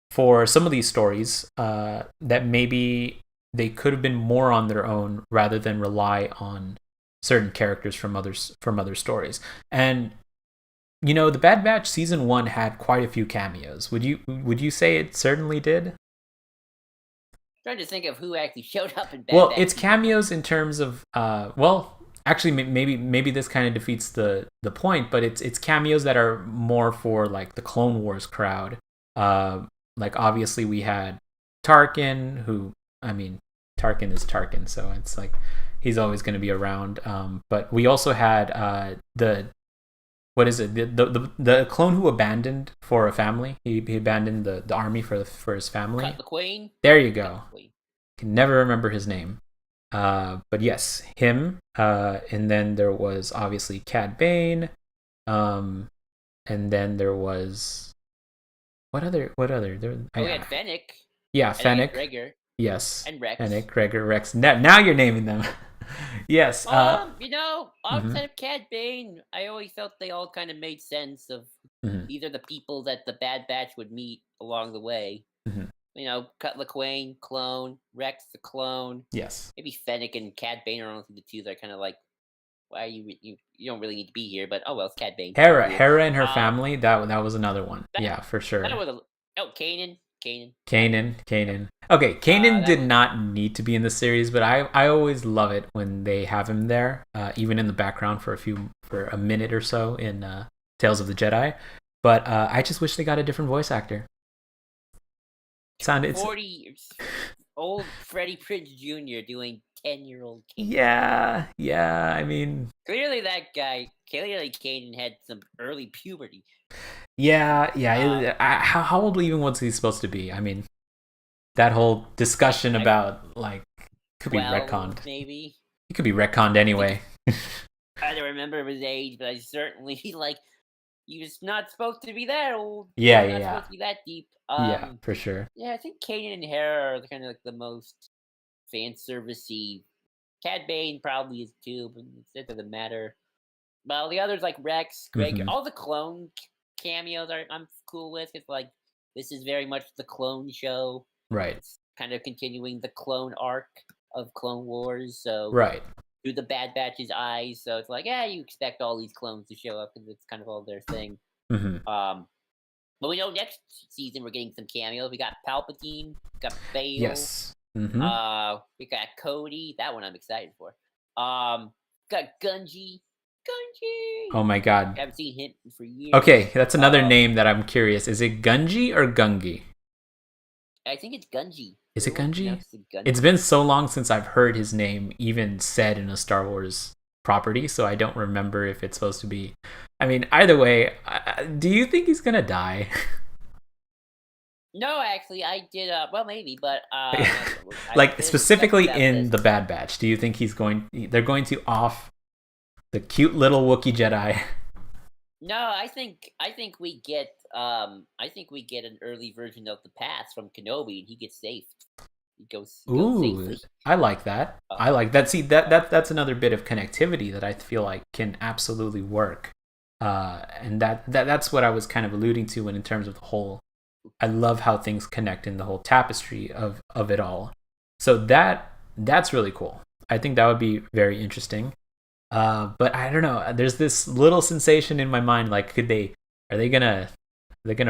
for some of these stories that maybe they could have been more on their own rather than rely on certain characters from other stories. And the Bad Batch season 1 had quite a few cameos. Would you say it certainly did? I'm trying to think of who actually showed up in Bad Batch. Well, it's cameos in terms of actually maybe this kind of defeats the point, but it's cameos that are more for like the Clone Wars crowd. Like obviously we had Tarkin, who, I mean, Tarkin is Tarkin, so it's like he's always going to be around. But we also had the clone who abandoned for a family. He abandoned the army for his family. Cut McQueen. There you go. Can never remember his name. But yes, him. And then there was obviously Cad Bane. And then there was what other? We had Fennec. Yeah, Fennec. Gregor. Yes. And Rex. Fennec, Gregor, Rex. Now you're naming them. Yes. Outside of Cad Bane, I always felt they all kind of made sense of either the people that the Bad Batch would meet along the way. Cut LaQuaine, clone, Rex the clone. Yes. Maybe Fennec and Cad Bane are honestly the two that are kind of like, why are you don't really need to be here, but oh well, it's Cad Bane. Hera and her family, that was another one. Yeah, for sure. Kanan. Kanan. Okay, Kanan did not need to be in the series, but I always love it when they have him there, even in the background for a minute or so in Tales of the Jedi. But I just wish they got a different voice actor. 40 years. Old Freddie Prinze Jr. doing 10-year-old Kanan. Yeah. I mean, clearly Kanan had some early puberty. Yeah. How old even was he supposed to be? I mean, that whole discussion about like could be retconned. Maybe he could be retconned anyway. I don't remember his age, but I certainly he was not supposed to be that old. Yeah. Not supposed to be that deep. Yeah, for sure. Yeah, I think Kanan and Hera are kind of like the most fan servicey. Cad Bane probably is too, but it doesn't matter. Well, the others like Rex, Greg, all the clone cameos I'm cool with. It's like this is very much the clone show. Right. It's kind of continuing the clone arc of Clone Wars. So right. Through the Bad Batch's eyes. So it's like, yeah, you expect all these clones to show up because it's kind of all their thing. But we know next season we're getting some cameos. We got Palpatine, we got Bale. Yes. We got Cody. That one I'm excited for. Got Gunji. Oh my god. I haven't seen him for years. Okay, that's another name that I'm curious. Is it Gunji or Gungi? I think it's Gunji. Is it Gunji? It's been so long since I've heard his name even said in a Star Wars property, so I don't remember if it's supposed to be. I mean, either way, do you think he's gonna die? No, actually, I did. Well, maybe, but like specifically in the Bad Batch, do you think they're going to off the cute little Wookiee Jedi? No, I think we get an early version of the past from Kenobi, and he gets saved. He goes safely. I like that. I like that. See, that's another bit of connectivity that I feel like can absolutely work. And that's what I was kind of alluding to in terms of the whole. I love how things connect in the whole tapestry of it all. So that's really cool. I think that would be very interesting. But I don't know. There's this little sensation in my mind. Like, are they gonna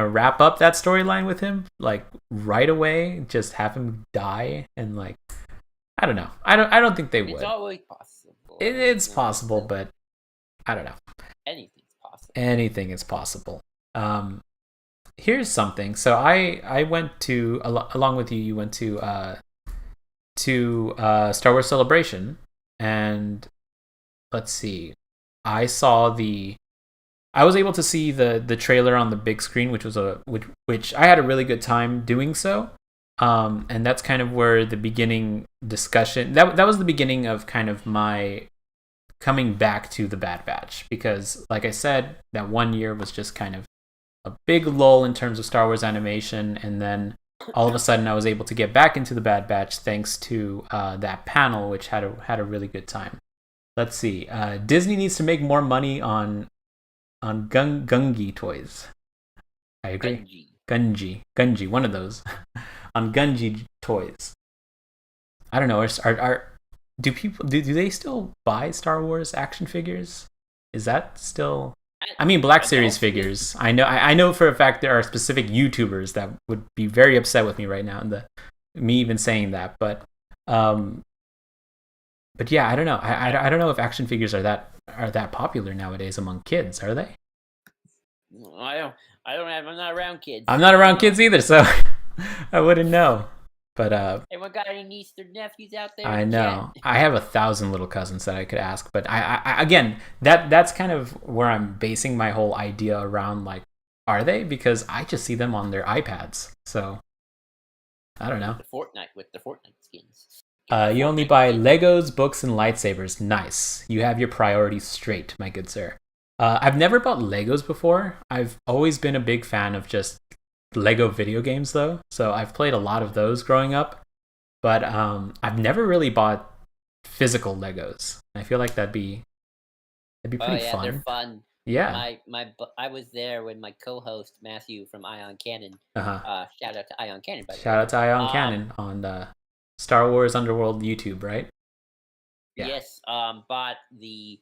wrap up that storyline with him like right away? Just have him die and like, I don't know. I don't think they would. It's always possible. It's possible, but I don't know. Anything's possible. Anything is possible. Here's something. So I went to along with you. You went to Star Wars Celebration, and let's see. I was able to see the trailer on the big screen, which I had a really good time doing so. And that's kind of where the beginning discussion that was the beginning of kind of my coming back to the Bad Batch, because like I said, that 1 year was just kind of a big lull in terms of Star Wars animation, and then all of a sudden I was able to get back into the Bad Batch thanks to that panel, which had a really good time. Let's see. Disney needs to make more money on Gungi toys. I agree. Gungi, one of those. On Gungi toys. I don't know. Do people do they still buy Star Wars action figures? Is that still? I mean, Black Series figures. I know for a fact there are specific YouTubers that would be very upset with me right now, and me even saying that. But yeah, I don't know. I don't know if action figures are that popular nowadays among kids. Are they? I'm not around kids. I'm not around kids either, so I wouldn't know. But anyone got any nieces or nephews out there? I know. I have 1,000 little cousins that I could ask, but I again, that's kind of where I'm basing my whole idea around, like, are they? Because I just see them on their iPads. So I don't know. With the Fortnite skins. You only buy Legos, books, and lightsabers. Nice. You have your priorities straight, my good sir. I've never bought Legos before. I've always been a big fan of just Lego video games, though. So I've played a lot of those growing up. But I've never really bought physical Legos. I feel like that'd be pretty fun. They're fun. Yeah. I was there when my co-host Matthew from Ion Cannon. Shout out to Ion Cannon. By the way. Shout out to Ion Cannon on Star Wars Underworld YouTube, right? Yeah. Yes. Bought the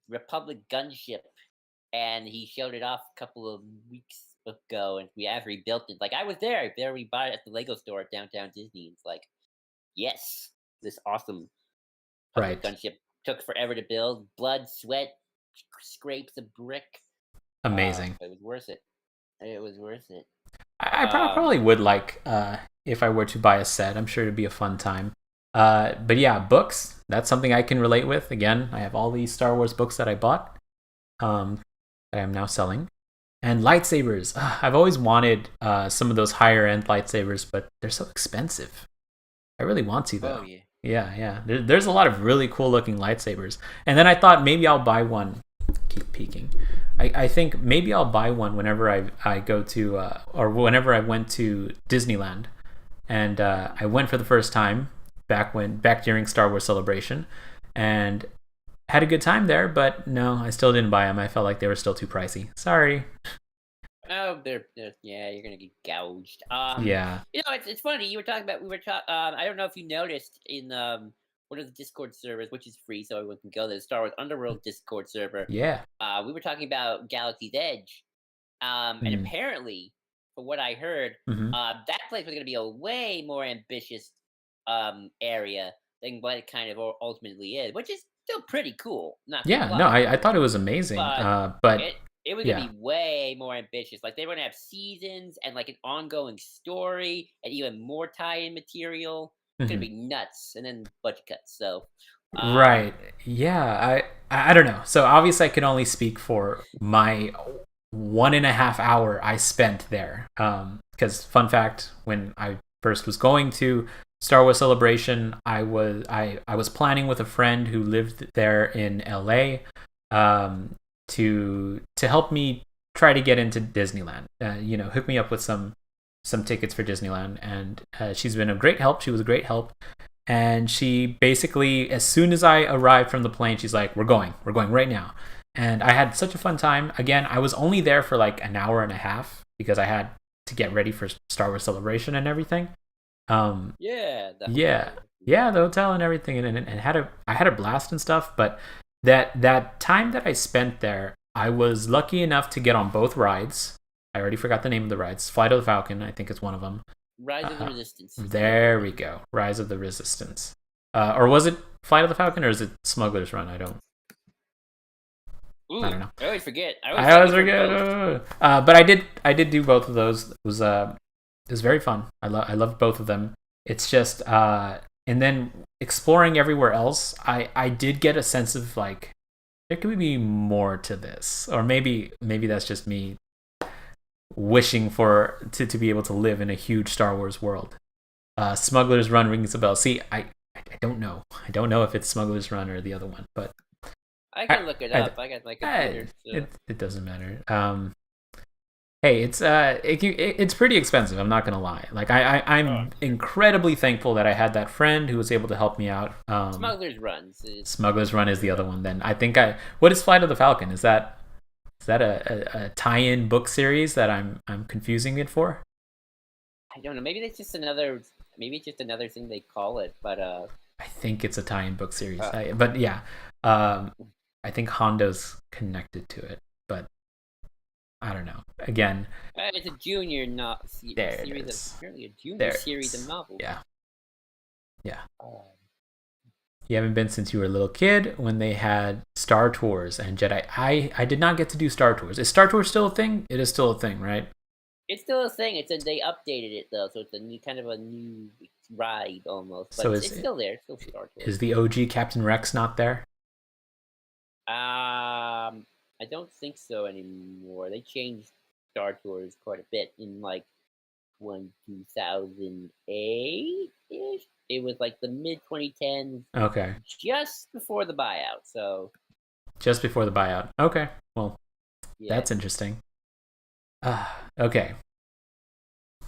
Republic gunship, and he showed it off a couple of weeks go, and we have rebuilt it. Like I was there. We bought it at the Lego store at downtown Disney. It's like, yes, this awesome puppet Right. gunship took forever to build. Blood, sweat, scrapes of brick. Amazing. It was worth it. It was worth it. I probably would like if I were to buy a set. I'm sure it'd be a fun time. But yeah, books. That's something I can relate with. Again, I have all these Star Wars books that I bought, that I am now selling, and lightsabers. I've always wanted some of those higher end lightsabers, but they're so expensive. I really want to Oh though. yeah. Yeah. There's a lot of really cool looking lightsabers, and then I thought maybe I'll buy one. Keep peeking. I think maybe I'll buy one whenever I go to or whenever I went to Disneyland, and I went for the first time back during Star Wars Celebration, and had a good time there. But no, I still didn't buy them. I felt like they were still too pricey. Sorry. Oh, yeah, you're gonna get gouged. Yeah. It's funny. You were talking about we were talking. I don't know if you noticed in one of the Discord servers, which is free, so everyone can go there. The Star Wars Underworld Discord server. Yeah. We were talking about Galaxy's Edge. And Mm. apparently, from what I heard, Hmm. that place was gonna be a way more ambitious area than what it kind of ultimately is, which is still pretty cool. Not gonna Yeah. No, lie. I thought it was amazing. But But it was gonna yeah. be way more ambitious. Like they were gonna have seasons and like an ongoing story and even more tie-in material. It's gonna Hmm. be nuts, and then budget cuts. So, Right. Yeah. I don't know. So obviously I can only speak for my 1.5 hour I spent there. Because fun fact, when I first was going to Star Wars Celebration, I was planning with a friend who lived there in LA, to help me try to get into Disneyland. Hook me up with some tickets for Disneyland, and she's been a great help. She was a great help, and she basically, as soon as I arrived from the plane, she's like, we're going right now. And I had such a fun time. Again, I was only there for like an hour and a half because I had to get ready for Star Wars Celebration and everything. um yeah, the yeah, hotel. yeah, the hotel and everything, and I had a blast and stuff. But that time that I spent there, I was lucky enough to get on both rides. I already forgot the name of the rides. Flight of the Falcon, I think, is one of them. Rise of the Resistance is the other There one. we go. Rise of the Resistance. Or was it Flight of the Falcon, or is it Smuggler's Run? I don't Ooh, know. I always forget. I always I feel like always I've heard forget. both. But I did do both of those. It was very fun. I loved both of them. It's just and then exploring everywhere else, I did get a sense of like there could be more to this, or maybe that's just me wishing to be able to live in a huge Star Wars world. Smuggler's Run rings a bell. See, I don't know. I don't know if it's Smuggler's Run or the other one, but I I, can look it I, up. I got my I computer. So. it doesn't matter. Hey, it's pretty expensive. I'm not gonna lie. Like I'm incredibly thankful that I had that friend who was able to help me out. Smuggler's Runs. Smuggler's Run is the other Run. one. Then I think what is Flight of the Falcon? Is that a tie-in book series that I'm confusing it for? I don't know. Maybe it's just another. Maybe it's just another thing they call it. But I think it's a tie-in book series. uh But yeah, um, I think Hondo's connected to it, but I don't know. Again, it's a junior there it series of is. apparently a junior There it series of is. novels. Yeah, yeah. Um, You haven't been since you were a little kid when they had Star Tours and Jedi. I did not get to do Star Tours. Is Star Tours still a thing? It is still a thing, right? it's still a thing. They updated it though, so it's a new kind of a new ride almost. But So it's still there. It's still Star Tours. is the OG Captain Rex not there? I don't think so anymore. They changed Star Tours quite a bit in like 2008 ish. It was like the mid 2010s, Okay, just before the buyout. So just before the buyout. Okay, well, yeah, that's interesting. Okay.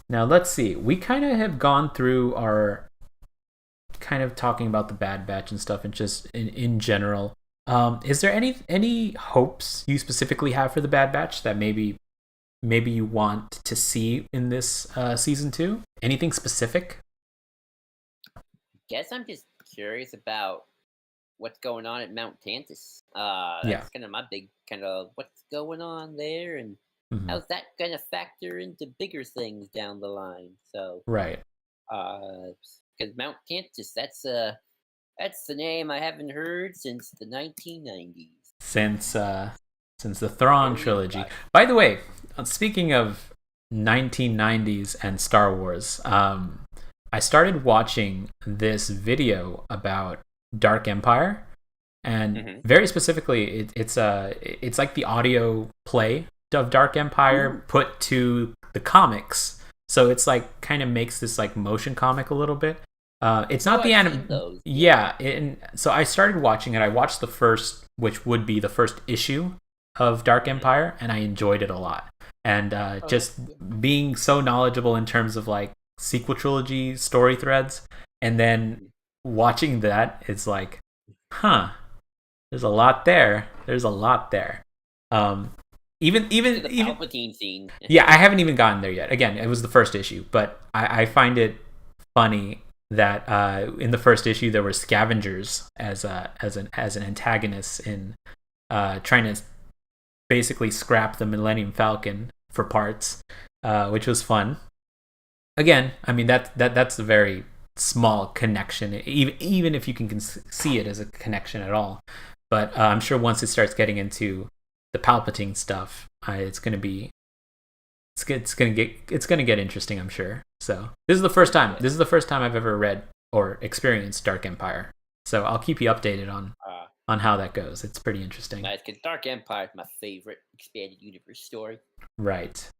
Now let's see. We kind of have gone through our kind of talking about the Bad Batch and stuff, and just in general. Is there any hopes you specifically have for the Bad Batch that maybe you want to see in this season 2? Anything specific? guess I'm just curious about what's going on at Mount Tantus. Yeah. That's kind of my big kind of what's going on there, and Mhm. how's that gonna factor into bigger things down the line? So, Right. because Mount Tantus, that's the name I haven't heard since the 1990s. Since since the Thrawn Very trilogy. inspiring. By the way, speaking of 1990s and Star Wars, I started watching this video about Dark Empire, and Mm-hmm. very specifically, it's like the audio play of Dark Empire Ooh. put to the comics. So it's like kind of makes this like motion comic a little bit. It's Oh, not the I've seen anime. those. Yeah. Yeah, and so I started watching it. I watched the first, which would be the first issue of Dark Mm-hmm. Empire, and I enjoyed it a lot. And Oh, that's just good. being so knowledgeable in terms of like sequel trilogy story threads, and then Mhm. watching that, it's like, huh, there's a lot there. There's a lot there. Um, even To even the even Palpatine scene. yeah, I haven't even gotten there yet. Again, it was the first issue, but I find it funny that in the first issue there were scavengers as an antagonist in trying to basically scrap the Millennium Falcon for parts, which was fun. Again, I mean that's a very small connection, even if you can see it as a connection at all. But I'm sure once it starts getting into the Palpatine stuff, it's gonna be it's gonna get interesting, I'm sure. So this is the first time. Yeah. This is the first time I've ever read or experienced Dark Empire. So I'll keep you updated Uh, on how that goes. It's pretty interesting. nice, because Dark Empire is my favorite expanded universe story. Right.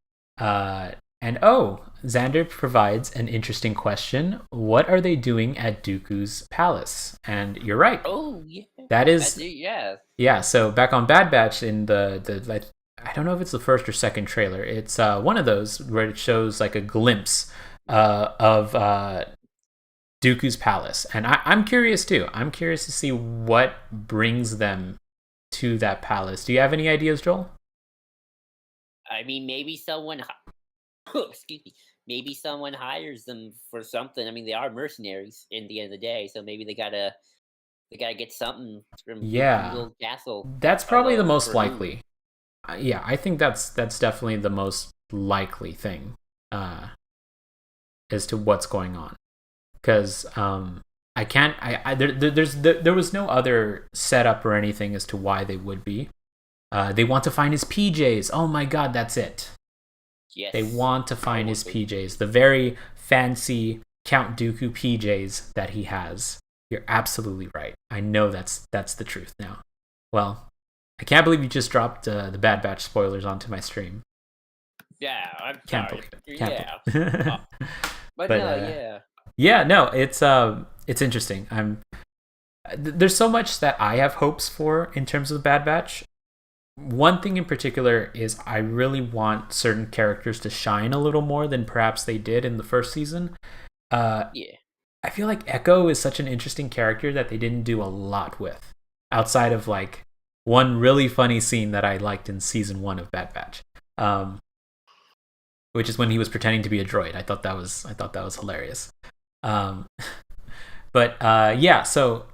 And oh, Xander provides an interesting question. What are they doing at Dooku's palace? And you're right. Oh, yeah. That is Yeah. yeah. So back on Bad Batch in the like, I don't know if it's the first or second trailer. It's one of those where it shows like a glimpse of Dooku's palace, and I'm curious too. I'm curious to see what brings them to that palace. Do you have any ideas, Joel? I mean, maybe someone. Excuse me. Maybe someone hires them for something. I mean, they are mercenaries in the end of the day, so maybe they gotta get something from Dooku's Yeah, little castle. that's probably the most For who? likely. Yeah, I think that's definitely the most likely thing as to what's going on. Because I can't. There was no other setup or anything as to why they would be. They want to find his PJs. Oh my god, that's it. They Yes. want to find his Probably. PJs, the very fancy Count Dooku PJs that he has. You're absolutely right. I know that's the truth now. Well, I can't believe you just dropped the Bad Batch spoilers onto my stream. Yeah, I'm Can't sorry. believe it. Can't Yeah. believe it. But But no, yeah. yeah, no, it's interesting. There's so much that I have hopes for in terms of the Bad Batch. One thing in particular is I really want certain characters to shine a little more than perhaps they did in the first season. Uh, Yeah. I feel like Echo is such an interesting character that they didn't do a lot with, outside of like one really funny scene that I liked in season 1 of Bad Batch, which is when he was pretending to be a droid. I thought that was hilarious. Um, but yeah, so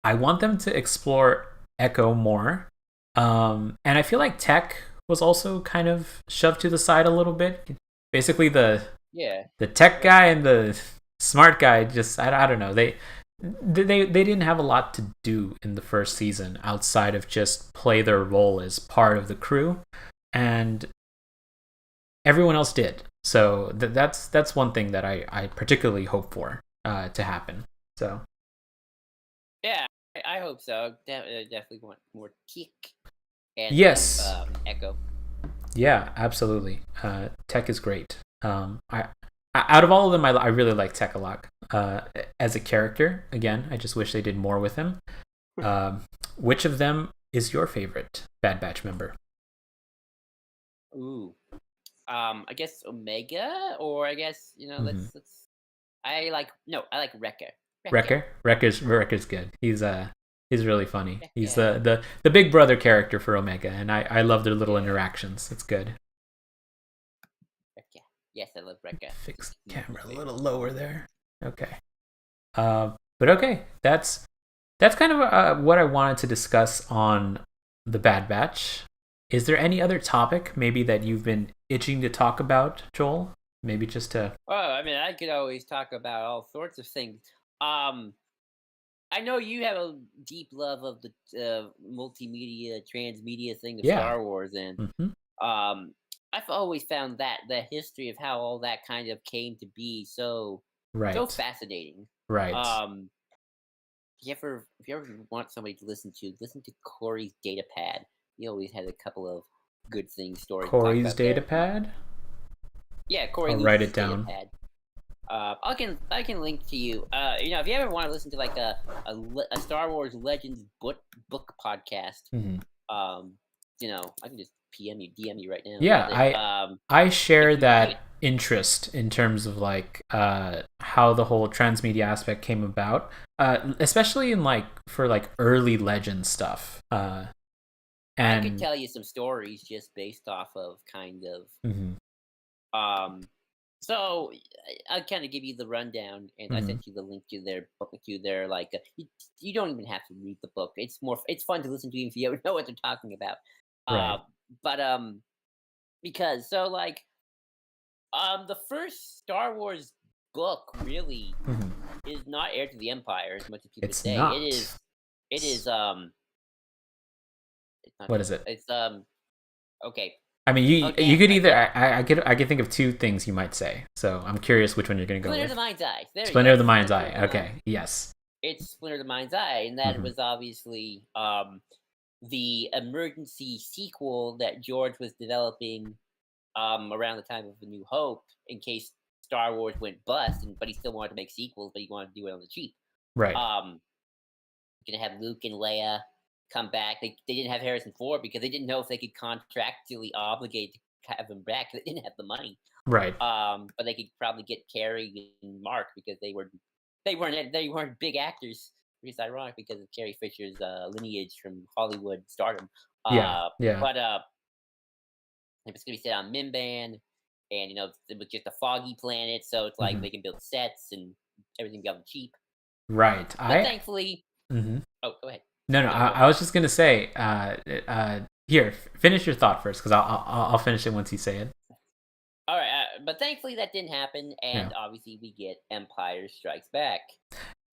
I want them to explore Echo more. And I feel like Tech was also kind of shoved to the side a little bit. Basically, Yeah. the tech guy and the smart guy just I don't know. They didn't have a lot to do in the first season outside of just play their role as part of the crew, and everyone else did. So that's one thing that I particularly hope for to happen. So Yeah. I hope so. Definitely want more kick and yes, Echo. yeah, absolutely. Tech is great. Out of all of them, I really like Tech a lot. As a character, again, I just wish they did more with him. Which of them is your favorite Bad Batch member? Ooh. I guess Omega, or I guess Mm-hmm. let's. I like Wrecker. Wrecker. Wrecker's good. He's really funny. He's Wrecker. the big brother character for Omega, and I love their little Yeah. interactions. It's good. Wrecker. Yes, I love Wrecker. Fix He's camera my a favorite. little lower there. Okay. But okay, that's kind of what I wanted to discuss on the Bad Batch. Is there any other topic maybe that you've been itching to talk about, Joel? Maybe just to. Oh, I mean, I could always talk about all sorts of things. Um, I know you have a deep love of the multimedia, transmedia thing of Yeah. Star Wars, and Hmm. um, I've always found that the history of how all that kind of came to be so Right. fascinating. Right. Um, if you ever want somebody to listen to Corey's Datapad. He always has a couple of good things, stories to talk Corey's about there. Datapad. Yeah, Corey I'll write it Lucas's down. Datapad. I can link to you. If you ever want to listen to like a Star Wars Legends book podcast, Hmm. um, I can just DM you right now Yeah, with it. I If share you that interest in terms of like how the whole transmedia aspect came about, especially in like for like early legend stuff. I could And tell you some stories just based off of kind of mhm, um. So I'll kind of give you the rundown, and I mhm, sent you the link to their book to their like. You don't even have to read the book. It's fun to listen to if you ever know what they're talking about. right. But because so like the first Star Wars book really Mhm. is not Heir to the Empire as much as people It's say. not. It is it's not What is even it? it's okay. I mean, you Again, could I either get I could think of two things you might say. So I'm curious which one you're gonna go Splinter of with. the Mind's Eye. There you Splinter go. of the Mind's Splinter Eye. of the Mind. Okay. Yes. It's Splinter of the Mind's Eye, and that Hmm. was obviously the emergency sequel that George was developing around the time of A New Hope in case Star Wars went bust, but he still wanted to make sequels, but he wanted to do it on the cheap. Right. Um, gonna have Luke and Leia come back. They didn't have Harrison Ford because they didn't know if they could contractually obligate to have him back. They didn't have the money. Right. But they could probably get Carrie and Mark because they weren't big actors. Which is ironic because of Carrie Fisher's lineage from Hollywood stardom. Yeah. Uh, Yeah. but If it's gonna be set on Mimban, and it was just a foggy planet, so it's like Hmm. they can build sets and everything be on the cheap. Right. But thankfully, Mhm. oh, go ahead. No, no. No, go I ahead. was just gonna say. Here, finish your thought first, because I'll finish it once you say it. All right, but thankfully that didn't happen, Yeah. and obviously we get Empire Strikes Back.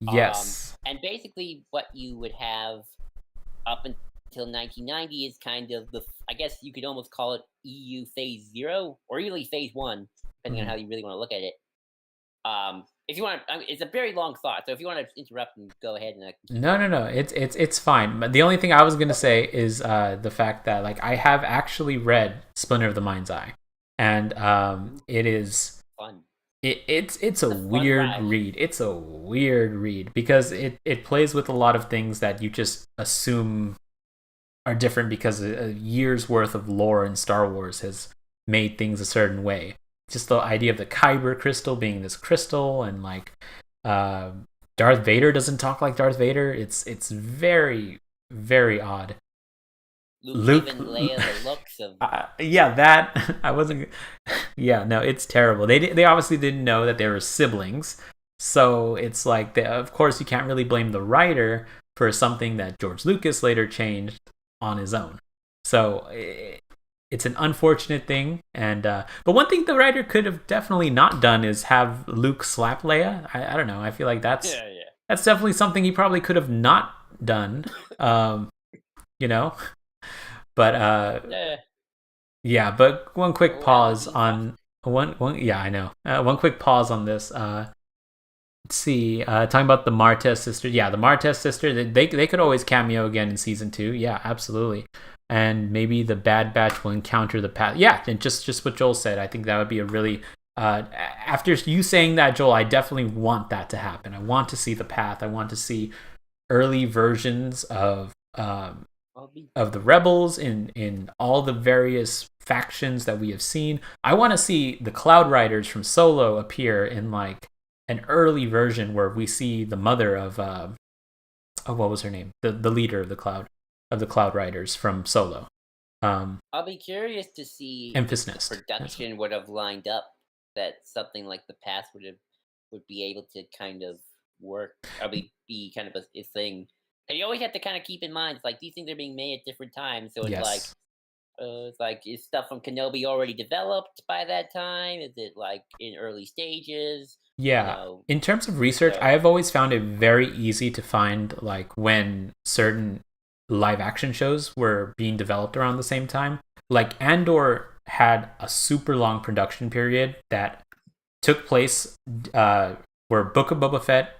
Um, Yes. and basically what you would have up until 1990 is kind of I guess you could almost call it EU Phase Zero or really Phase One, depending on Mhm. how you really want to look at it. If you want, it's a very long thought, so if you want to interrupt and go ahead and I can keep No, no, going. no. It's fine. But the only thing I was gonna say is the fact that like I have actually read Splinter of the Mind's Eye, and Ooh, it is fun. it's a It's a fun weird ride. read. It's a weird read because it plays with a lot of things that you just assume are different because a year's worth of lore in Star Wars has made things a certain way. Just the idea of the Kyber crystal being this crystal, and like uh, Darth Vader doesn't talk like Darth Vader. It's very very odd. Luke Luke, giving Leia the looks of yeah, that I wasn't. Yeah, no, it's terrible. They obviously didn't know that they were siblings, so it's like of course you can't really blame the writer for something that George Lucas later changed on his own. So it's an unfortunate thing, and but one thing the writer could have definitely not done is have Luke slap Leia. I don't know. I feel like yeah, yeah. that's definitely something he probably could have not done. You know, but Yeah, yeah, but one quick oh, pause LOD Fox. on one. Yeah, I know. One quick pause on this. Let's see. Talking about the Martez sister. Yeah, the Martez sister. They could always cameo again in season 2. Yeah, absolutely. And maybe the Bad Batch will encounter the path. Yeah, and just what Joel said. I think that would be a really. After you saying that, Joel, I definitely want that to happen. I want to see the path. I want to see early versions I'll be of the rebels in all the various factions that we have seen. I want to see the Cloud Riders from Solo appear in like an early version where we see the mother of what was her name, the leader of the Cloud Riders from Solo, I'll be curious to see if Emphas the Nest. production would have lined up that something like the past would be able to kind of work. Or be kind of a thing. And you always have to kind of keep in mind, it's like these things are being made at different times, so it's like Yes. It's like, is stuff from Kenobi already developed by that time? Is it like in early stages? You Yeah. know, In terms of research, I so have always found it very easy to find like when certain live action shows were being developed around the same time. Like Andor had a super long production period that took place uh, where Book of Boba Fett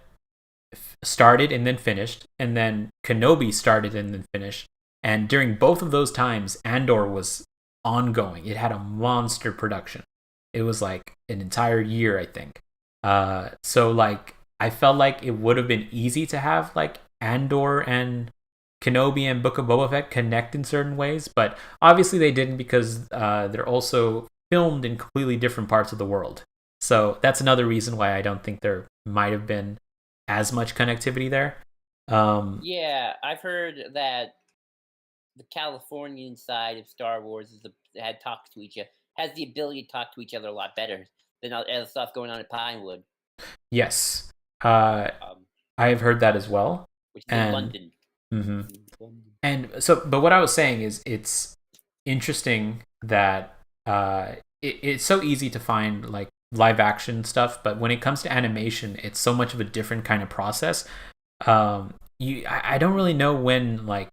started and then finished, and then Kenobi started and then finished. And during both of those times, Andor was ongoing. It had a monster production. It was like an entire year, I think. So like I felt like it would have been easy to have like Andor and Kenobi and Book of Boba Fett connect in certain ways, but obviously they didn't because they're also filmed in completely different parts of the world. So that's another reason why I don't think there might have been as much connectivity there. yeah, I've heard that the Californian side of Star Wars had talks to each other, has the ability to talk to each other a lot better than all the other stuff going on at Pinewood, Yes, uh, um, I have heard that as well, which is in and London. mhm. London. And so, but what I was saying is, it's interesting that it's so easy to find like live action stuff, but when it comes to animation, it's so much of a different kind of process. I don't really know when, like,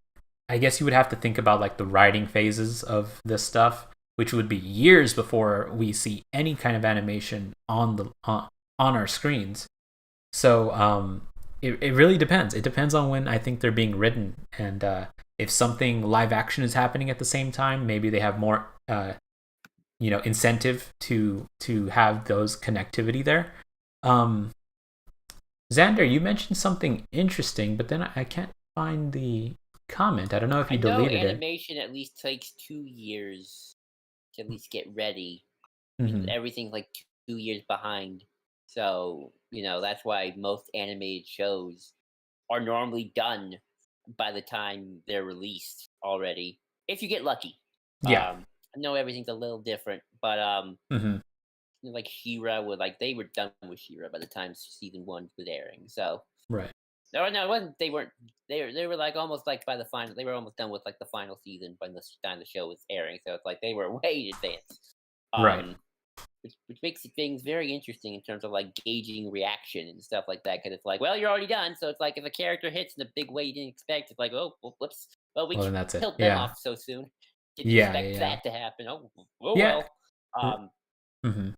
I guess you would have to think about like the writing phases of this stuff, which would be years before we see any kind of animation on our screens. So it really depends. It depends on when I think they're being written, and if something live action is happening at the same time, maybe they have more incentive to have those connectivity there. Um, Xander, you mentioned something interesting, but then I can't find the comment. I don't know if I you know deleted it. animation at least takes 2 years to at least get ready. Hmm. Everything's like 2 years behind. So, that's why most animated shows are normally done by the time they're released already. If you get lucky. Yeah. I know everything's a little different, but Hmm. like Shira would like they were done with Shira by the time season one was airing. So Right. no, it wasn't. They were like almost like by the final. They were almost done with like the final season by the time the show was airing. So it's like they were way in advance. Right. Um, which makes things very interesting in terms of like gauging reaction and stuff like that. Because it's like, well, you're already done. So it's like if a character hits in a big way you didn't expect, it's like, oh, well, whoops. Well, we Well, then that's it. killed them Yeah. off so soon. Didn't Yeah. expect Yeah. that to happen. Oh Yeah. well. Um, Mm-hmm.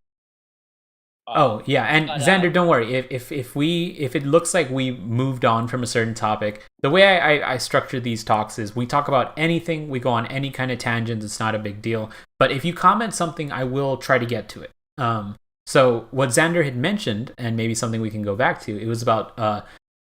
Oh yeah, and but Xander, don't worry. If it looks like we moved on from a certain topic, the way I structure these talks is we talk about anything, we go on any kind of tangents. It's not a big deal. But if you comment something, I will try to get to it. So what Xander had mentioned, and maybe something we can go back to, it was about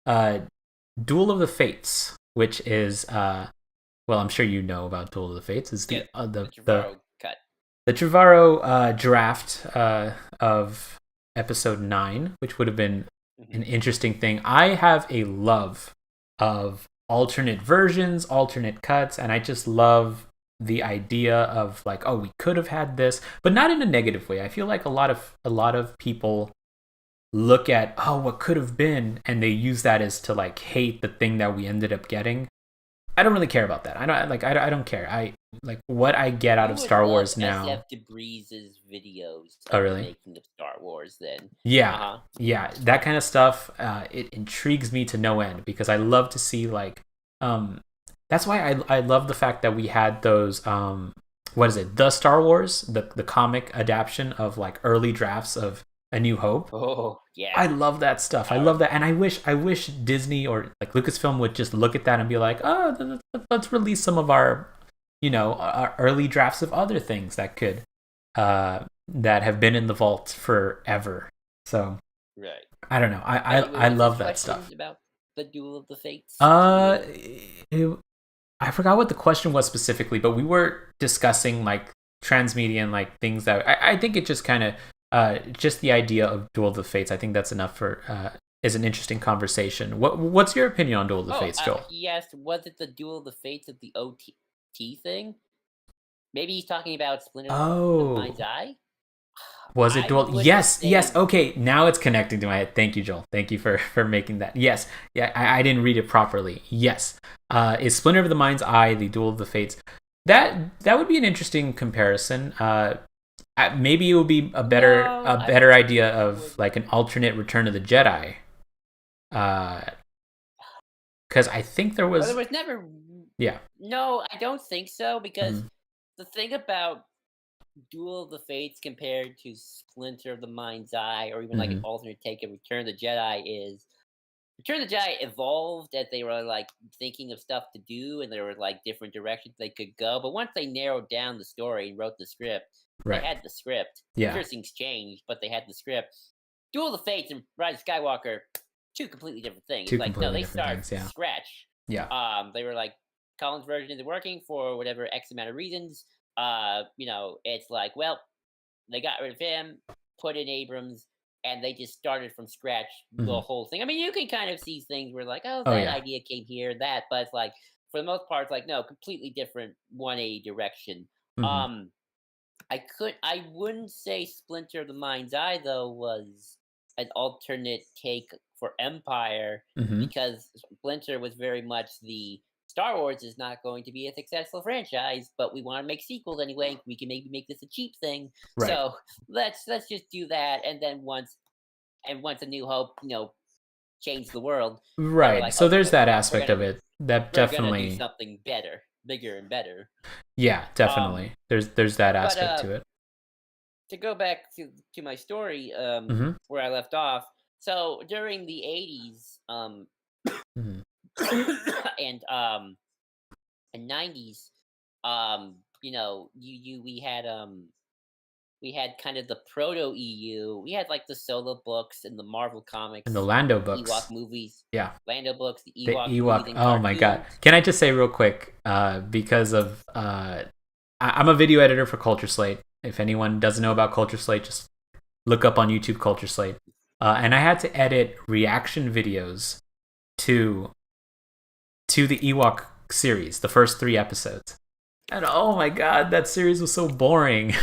Duel of the Fates, which is well, I'm sure you know about Duel of the Fates. Is yeah, the the Trevorrow cut. the Trevorrow draft of episode 9, which would have been an interesting thing. I have a love of alternate versions, alternate cuts, and I just love the idea of like, oh, we could have had this, but not in a negative way. I feel like a lot of people look at, oh, what could have been, and they use that as to like hate the thing that we ended up getting. I don't really care about that. I don't care. I like what I get out You of would Star love Wars now. SF Debris's videos Oh, of the really? making of Star Wars. Then, Yeah, yeah, that kind of stuff. It intrigues me to no end because I love to see like, um, that's why I love the fact that we had those what is it? The Star Wars, the comic adaptation of like early drafts of A New Hope. Oh I yeah, love that stuff. I love that, and I wish Disney or like Lucasfilm would just look at that and be like, oh, let's release some of our early drafts of other things that have been in the vault forever. So right. I don't know. Anyway, I what's this love that question stuff. about the Duel of the Fates? Uh, I forgot what the question was specifically, but we were discussing like transmedia and like things that I think it just kind of just the idea of Duel of the Fates. I think that's enough for is an interesting conversation. What's your opinion on Duel of the Fates, Joel? He asked, was it the Duel of the Fates of the OT thing? Maybe he's talking about Splinter of the Oh, Mind's Eye. was it I Duel? wouldn't Yes, yes. say. Okay, now it's connecting to my head. Thank you, Joel. Thank you for making that. Yes, yeah. I didn't read it properly. Yes, is Splinter of the Mind's Eye the Duel of the Fates? That would be an interesting comparison. Maybe it would be a better idea of like an alternate Return of the Jedi. Because I think there was. Well, there was never. Yeah. No, I don't think so. Because Mhm. the thing about Duel of the Fates compared to Splinter of the Mind's Eye, or even like an Mhm. alternate take of Return of the Jedi, is Return of the Jedi evolved as they were like thinking of stuff to do, and there were like different directions they could go. But once they narrowed down the story and wrote the script, they Right. had the script. Of Yeah. course, things changed, but they had the script. Duel of the Fates and Rise of Skywalker, two completely different things. Two Like no, completely they different start things. from Yeah. scratch. Yeah. They were like Colin's version isn't working for whatever X amount of reasons. It's like, well, they got rid of him, put in Abrams, and they just started from scratch the Mhm. whole thing. I mean, you can kind of see things where like, oh, Oh that yeah. idea came here, that, but it's like for the most part, it's like no, completely different 180 direction. Mhm. Um, I wouldn't say Splinter of the Mind's Eye though was an alternate take for Empire Mhm. because Splinter was very much the Star Wars is not going to be a successful franchise, but we want to make sequels anyway. We can maybe make this a cheap thing, Right. so let's just do that. And then once A New Hope, changed the world, they were Right. like, So okay, there's well, that aspect of do it. That we're gonna do definitely. something better, bigger and better. Yeah. Um, Definitely. There's that but aspect to it. to go back to my story, Mhm. where I left off. So during the '80s, Mhm. and 90s, we had kind of the proto EU. We had like the solo books and the Marvel And the comics, Lando the Ewok books. movies, Yeah. Lando books, the The Ewok movies Ewok. and Oh my god. cartoons. Can I just say real quick? Because of I'm a video editor for Culture Slate. If anyone doesn't know about Culture Slate, just look up on YouTube Culture Slate. And I had to edit reaction videos to the Ewok series, the first 3 episodes. And oh my god, that series was so boring.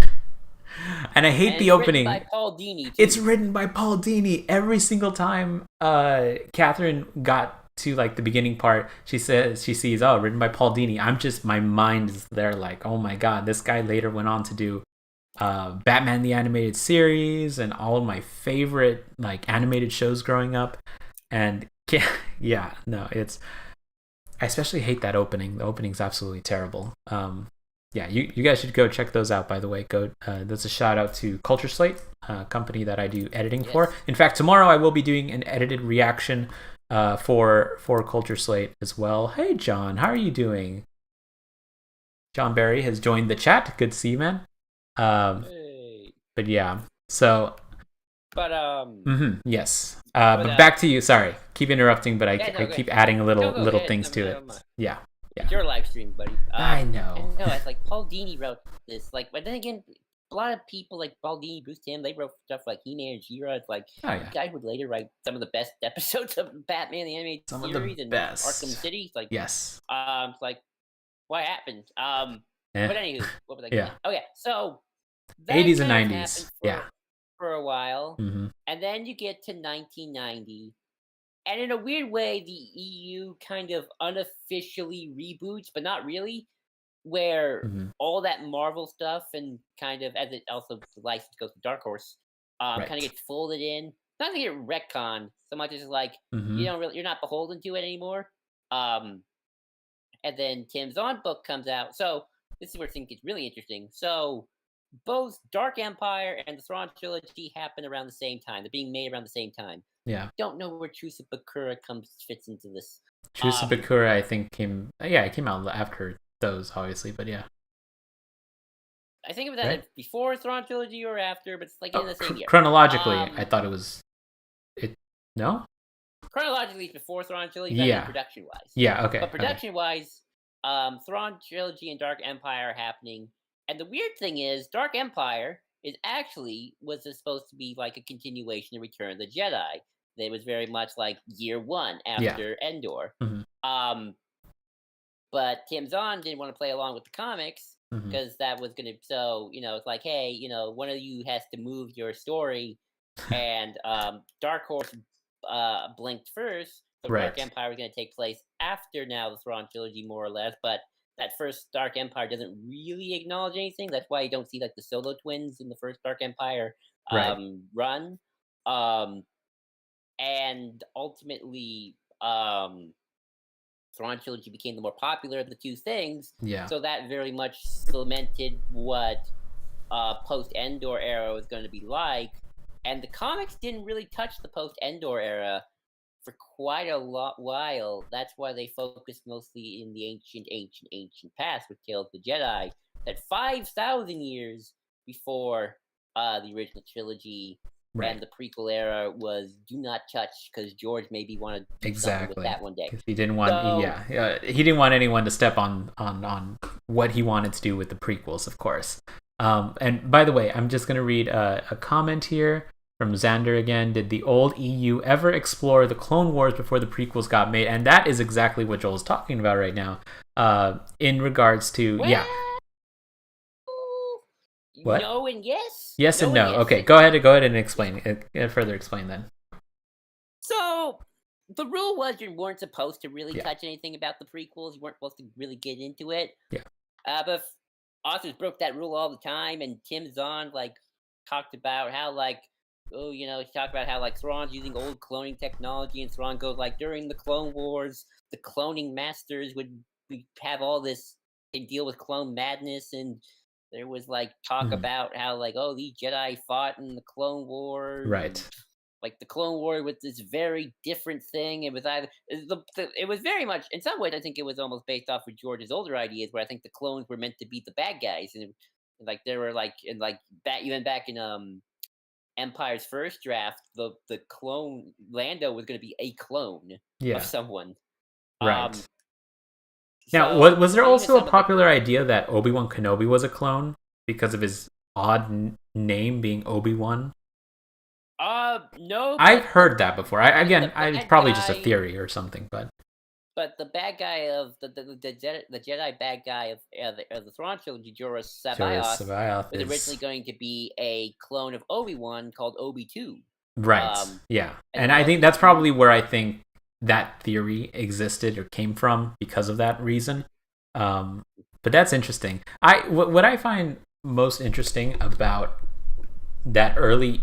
And I hate And the it's written opening. by Paul Dini too. It's written by Paul Dini. Every single time Catherine got to like the beginning part, she says she sees, oh, written by Paul Dini. My mind is there like, oh my god, this guy later went on to do Batman the Animated Series and all of my favorite like animated shows growing up. And yeah, no, I especially hate that opening. The opening's absolutely terrible. Yeah, you guys should go check those out. By the way, go. That's a shout out to Culture Slate, company that I do editing for. In fact, tomorrow I will be doing an edited reaction for Culture Slate as well. Hey, John, how are you doing? John Barry has joined the chat. Good to see you, man. Hey. But yeah, so. But Yes. But back to you. Sorry, keep interrupting, but I keep adding little things to it. Yeah. It's your live stream, buddy. I know. And no, it's like Paul Dini wrote this. Like, but then again, a lot of people like Paul Dini, Bruce Timm, they wrote stuff like He-Man and She-Ra. It's like the guy would later write some of the best episodes of Batman the Animated Series and Arkham City. It's like, yes. It's like, what happened? But anywho, what was I? Yeah. Oh yeah, so 80s and 90s. For a while, Mm-hmm. and then you get to 1990. And in a weird way, the EU kind of unofficially reboots, but not really, where all that Marvel stuff and kind of, as it also the license goes to Dark Horse, kind of gets folded in. Not to get retconned so much as like you're not beholden to it anymore. And then Tim Zahn book comes out. So this is where things get really interesting. So both Dark Empire and the Thrawn trilogy happen around the same time. They're being made around the same time. Yeah. Don't know where Truce of Bakura fits into this. Truce of Bakura, I think came. Yeah, it came out after those, obviously, but yeah. I think of that before Thrawn trilogy or after, but it's like in the same year. Chronologically, I thought it was. No. Chronologically, it's before Thrawn trilogy. Yeah. Production wise. Yeah. Okay. But production wise, Thrawn trilogy and Dark Empire are happening, and the weird thing is, Dark Empire was supposed to be like a continuation of Return of the Jedi. It was very much like year one after Endor. But Tim Zahn didn't want to play along with the comics because that was going to. So it's like, hey, one of you has to move your story, and Dark Horse blinked first. So Dark Empire was going to take place after now the Thrawn trilogy, more or less. But that first Dark Empire doesn't really acknowledge anything. That's why you don't see like the Solo twins in the first Dark Empire Right. run. Um, and ultimately, Thrawn trilogy became the more popular of the two things. Yeah. So that very much cemented what post Endor era was going to be like. And the comics didn't really touch the post Endor era for quite a while. That's why they focused mostly in the ancient past with Tales of the Jedi. That 5,000 years before the original trilogy Right. and the prequel era was do not touch because George maybe want to do something with Exactly. that one day. Because he didn't want, So he didn't want anyone to step on what he wanted to do with the prequels, of course. And by the way, I'm just gonna read a comment here from Xander again. Did the old EU ever explore the Clone Wars before the prequels got made? And that is exactly what Joel's talking about right now. In regards to well, what? no and yes, Yes and no and no. yes. Okay, go ahead and explain. Further explain then. So the rule was you weren't supposed to really Yeah. touch anything about the prequels. You weren't supposed to really get into it. Yeah. But authors broke that rule all the time, and Tim Zahn talked about how he talked about how Thrawn's using old cloning technology, and Thrawn goes during the Clone Wars, the cloning masters would have all this and deal with clone madness, and there was talk Mhm. about how these Jedi fought in the Clone Wars, and Right. the Clone War was this very different thing. It was either it was very much in some ways. I think it was almost based off of George's older ideas, where I think the clones were meant to be the bad guys, and there were back in Empire's first draft, the clone Lando was going to be a clone of Yeah. someone. Um, Right. Now, so was there even also a some of the popular idea that Obi-Wan Kenobi was a clone because of his odd name being Obi-Wan? no, I've heard that before. the It's bad probably just a guy. theory or something, but But the bad guy of the Jedi bad guy of the Thrawn trilogy, Jorah Joris Sabaoth, Sabaoth was originally is going to be a clone of Obi-Wan called Obi-2. right. Yeah, And and he I was think this that's probably where I think that theory existed or came from because of that reason. But that's interesting. What I find most interesting about that early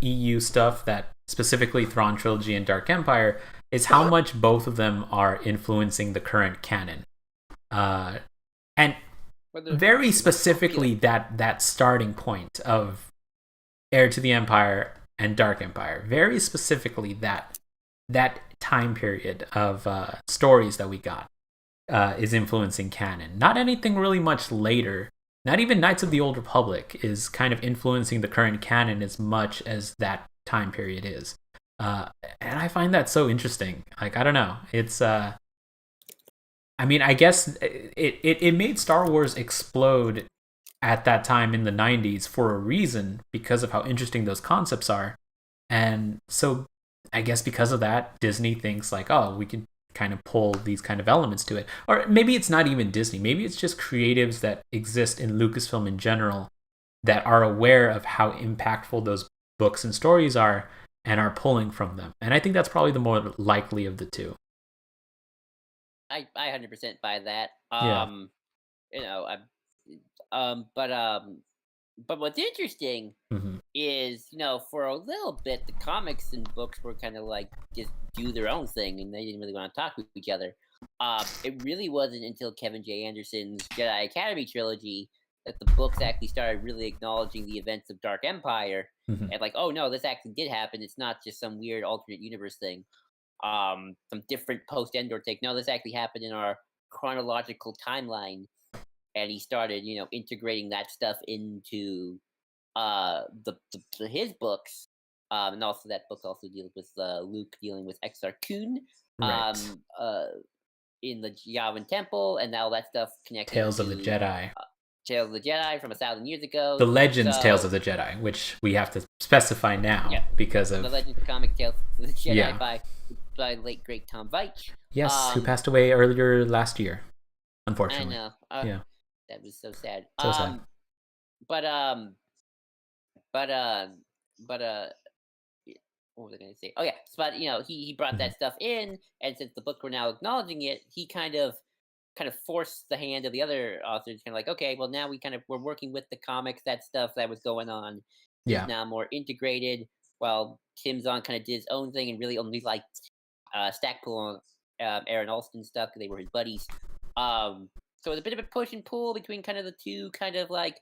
EU stuff, that specifically Thrawn trilogy and Dark Empire, is how much both of them are influencing the current canon, and very specifically that starting point of Heir to the Empire and Dark Empire. Very specifically that time period of stories that we got is influencing canon. Not anything really much later. Not even Knights of the Old Republic is kind of influencing the current canon as much as that time period is. And I find that so interesting. I don't know. It's I mean, I guess it made Star Wars explode at that time in the 90s for a reason, because of how interesting those concepts are. And so I guess because of that, Disney thinks oh, we can kind of pull these kind of elements to it. Or maybe it's not even Disney. Maybe it's just creatives that exist in Lucasfilm in general that are aware of how impactful those books and stories are and are pulling from them. And I think that's probably the more likely of the two. I 100% buy that. Yeah. You know, but what's interesting Mm-hmm. is, for a little bit, the comics and books were kind of just do their own thing, and they didn't really want to talk to each other. It really wasn't until Kevin J. Anderson's Jedi Academy trilogy that the books actually started really acknowledging the events of Dark Empire, Mm-hmm. and oh no, this actually did happen. It's not just some weird alternate universe thing. Some different post Endor take. No, this actually happened in our chronological timeline, and he started, integrating that stuff into his books, and also that book also deals with Luke dealing with Exar Kun, Right. um, uh, in the Yavin Temple, and all that stuff connecting Tales of the to Jedi. Tales of the Jedi from 1,000 years The ago. Legends Tales So of the Jedi, which we have to specify yeah, now because the of Legends of Comic Tales of the Jedi yeah. by late great Tom Veitch. Yes, who Um, passed away earlier last year, I unfortunately. know, Yeah. that was so sad. So sad. But but uh, but yeah, what was I going to say? Oh yeah, but he brought Hmm. that stuff in, and since the book were now acknowledging it, he kind of kind of forced the hand of the other authors, kind of like, okay, well now we're working with the comics. That stuff that was going on is Yeah. now more integrated. While Tim Zahn kind of did his own thing and really only liked Stackpole and Aaron Alston stuff because they were his buddies. So it was a bit of a push and pull between kind of the two, kind of like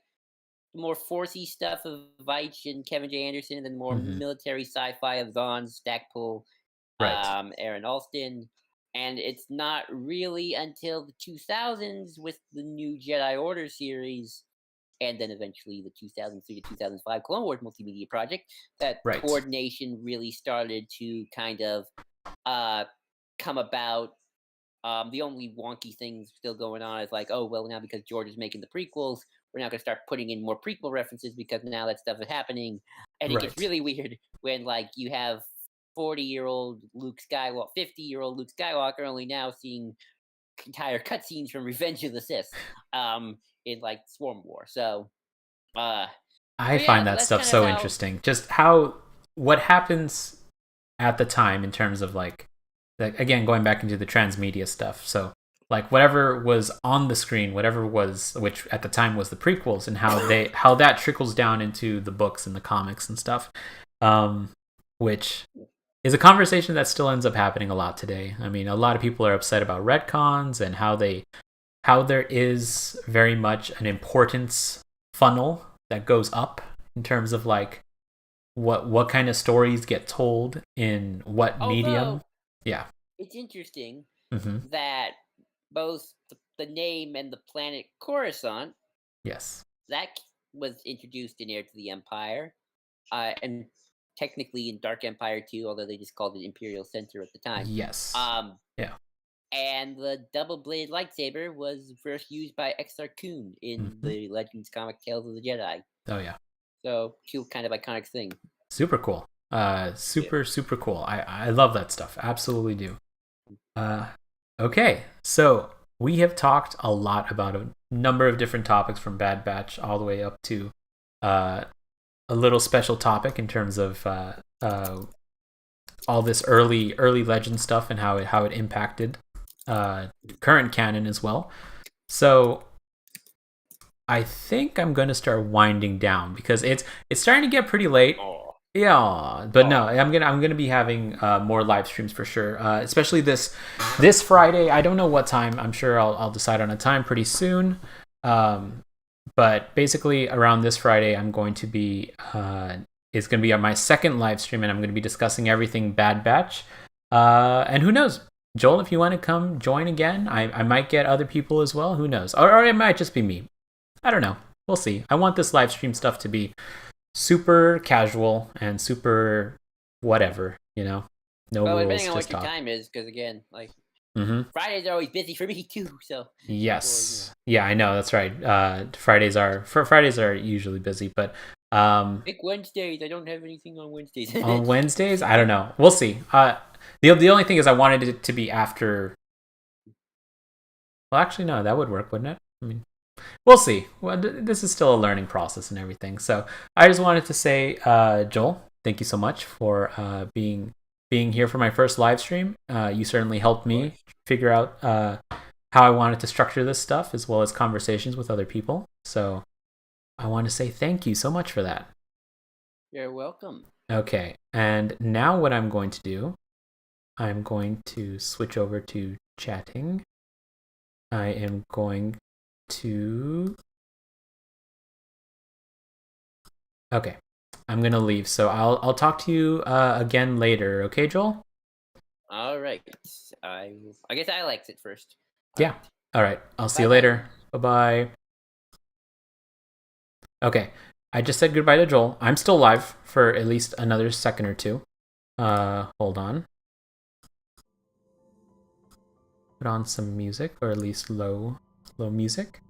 more forcey stuff of Veitch and Kevin J. Anderson, and then more Hmm. military sci-fi of Zahn, Stackpole, Right. Aaron Alston. And it's not really until the 2000s with the new Jedi Order series, and then eventually the 2003 to 2005 Clone Wars multimedia project, that Right. coordination really started to kind of uh, come about. The only wonky thing still going on is like, oh well, now because George is making the prequels, we're now going to start putting in more prequel references because now that stuff is happening, and it gets Right. really weird when like you have 40-year-old Luke Skywalker, 50-year-old Luke Skywalker, only now seeing entire cutscenes from Revenge of the Sith, in like Swarm War. Uh, I yeah, find so that that's stuff kind of so how. interesting. Just how what happens at the time in terms of like again going back into the transmedia stuff. So like whatever was on the screen, whatever was which at the time was the prequels, and how that trickles down into the books and the comics and stuff. Um, which is a conversation that still ends up happening a lot today. I mean, a lot of people are upset about retcons and how there is very much an importance funnel that goes up in terms of like what kind of stories get told in what medium. Although Yeah. it's interesting Mm-hmm. that both the name and the planet Coruscant, Yes. that was introduced in Heir to the Empire, and technically in Dark Empire too, although they just called it Imperial Center at the time. Yes. Um, Yeah. and the double bladed lightsaber was first used by Exar Kun in Mm-hmm. the Legends comic Tales of the Jedi. Oh yeah. So two kind of iconic thing. Super cool. Yeah. Super cool. I love that stuff. Absolutely do. Uh, okay. So we have talked a lot about a number of different topics from Bad Batch all the way up to uh, a little special topic in terms of all this early legend stuff and how it impacted current canon as well. So I think I'm gonna start winding down because it's starting to get pretty late. Oh, Yeah, but no, oh. I'm gonna be having more live streams for sure. Especially this Friday. I don't know what time. I'm sure I'll decide on a time pretty soon. Um, but basically around this Friday, I'm going to be it's going to be on my second live stream, and I'm going to be discussing everything Bad Batch. And who knows, Joel, if you want to come join again, I might get other people as well. Who knows, or it might just be me. I don't know. We'll see. I want this live stream stuff to be super casual and super whatever. No Well, depending rules, on just what your talk. time is, because again, like Mm-hmm. Fridays are always busy for me too. So, Yes. Yeah, I know. That's right. Fridays are usually busy, but pick Wednesdays. I don't have anything on Wednesdays. on Wednesdays, I don't know. We'll see. The only thing is I wanted it to be after. Well, actually, no, that would work, wouldn't it? I mean, we'll see. Well, this is still a learning process and everything. So I just wanted to say, Joel, thank you so much for being here for my first live stream. You certainly helped Of me course. figure out how I wanted to structure this stuff as well as conversations with other people. So I want to say thank you so much for that. You're welcome. Okay, and now what I'm going to do, I'm going to switch over to chatting. I am going to. Okay, I'm gonna leave. So I'll talk to you again later. Okay, Joel? All right. I guess I liked it first. All Yeah. right. All right. I'll see Bye you bye. later. Bye bye. Okay, I just said goodbye to Joel. I'm still live for at least another second or two. Hold on. Put on some music, or at least low music.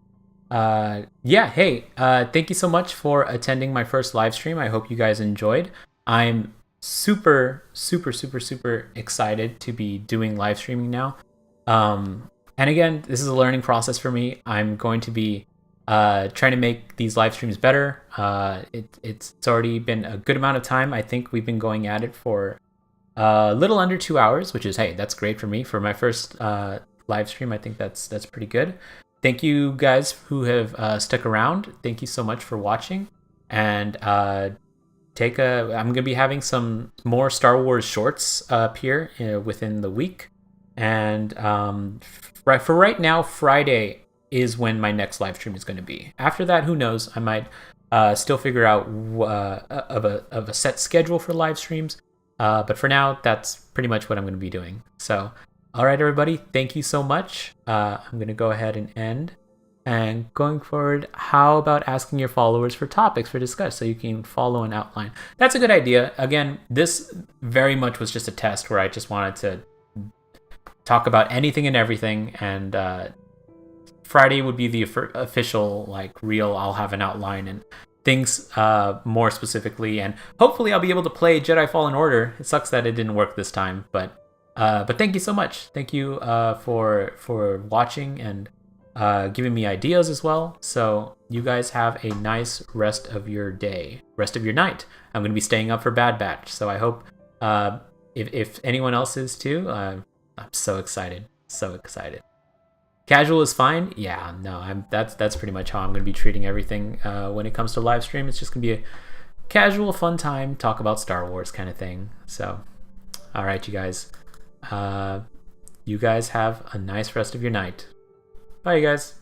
Yeah, hey, thank you so much for attending my first live stream. I hope you guys enjoyed. I'm super excited to be doing live streaming now. And again, this is a learning process for me. I'm going to be trying to make these live streams better. It's already been a good amount of time. I think we've been going at it for a little under 2 hours, which is, hey, that's great for me for my first live stream. I think that's pretty good. Thank you guys who have stuck around. Thank you so much for watching. And I'm going to be having some more Star Wars shorts appear within the week. And for right now, Friday is when my next live stream is going to be. After that, who knows? I might still figure out of a set schedule for live streams. But for now, that's pretty much what I'm going to be doing. So, all right, everybody, thank you so much. I'm going to go ahead and end. And going forward, how about asking your followers for topics for discuss so you can follow an outline? That's a good idea. Again, this very much was just a test where I just wanted to talk about anything and everything. And Friday would be the official, like, real, I'll have an outline and things more specifically. And hopefully I'll be able to play Jedi Fallen Order. It sucks that it didn't work this time. But thank you so much. Thank you for watching and giving me ideas as well. So you guys have a nice rest of your day, rest of your night. I'm going to be staying up for Bad Batch, so I hope if anyone else is too, I'm so excited, so excited. Casual is fine. Yeah, no, that's pretty much how I'm going to be treating everything when it comes to live stream. It's just going to be a casual, fun time, talk about Star Wars kind of thing. So, all right, you guys. You guys have a nice rest of your night. Bye, you guys.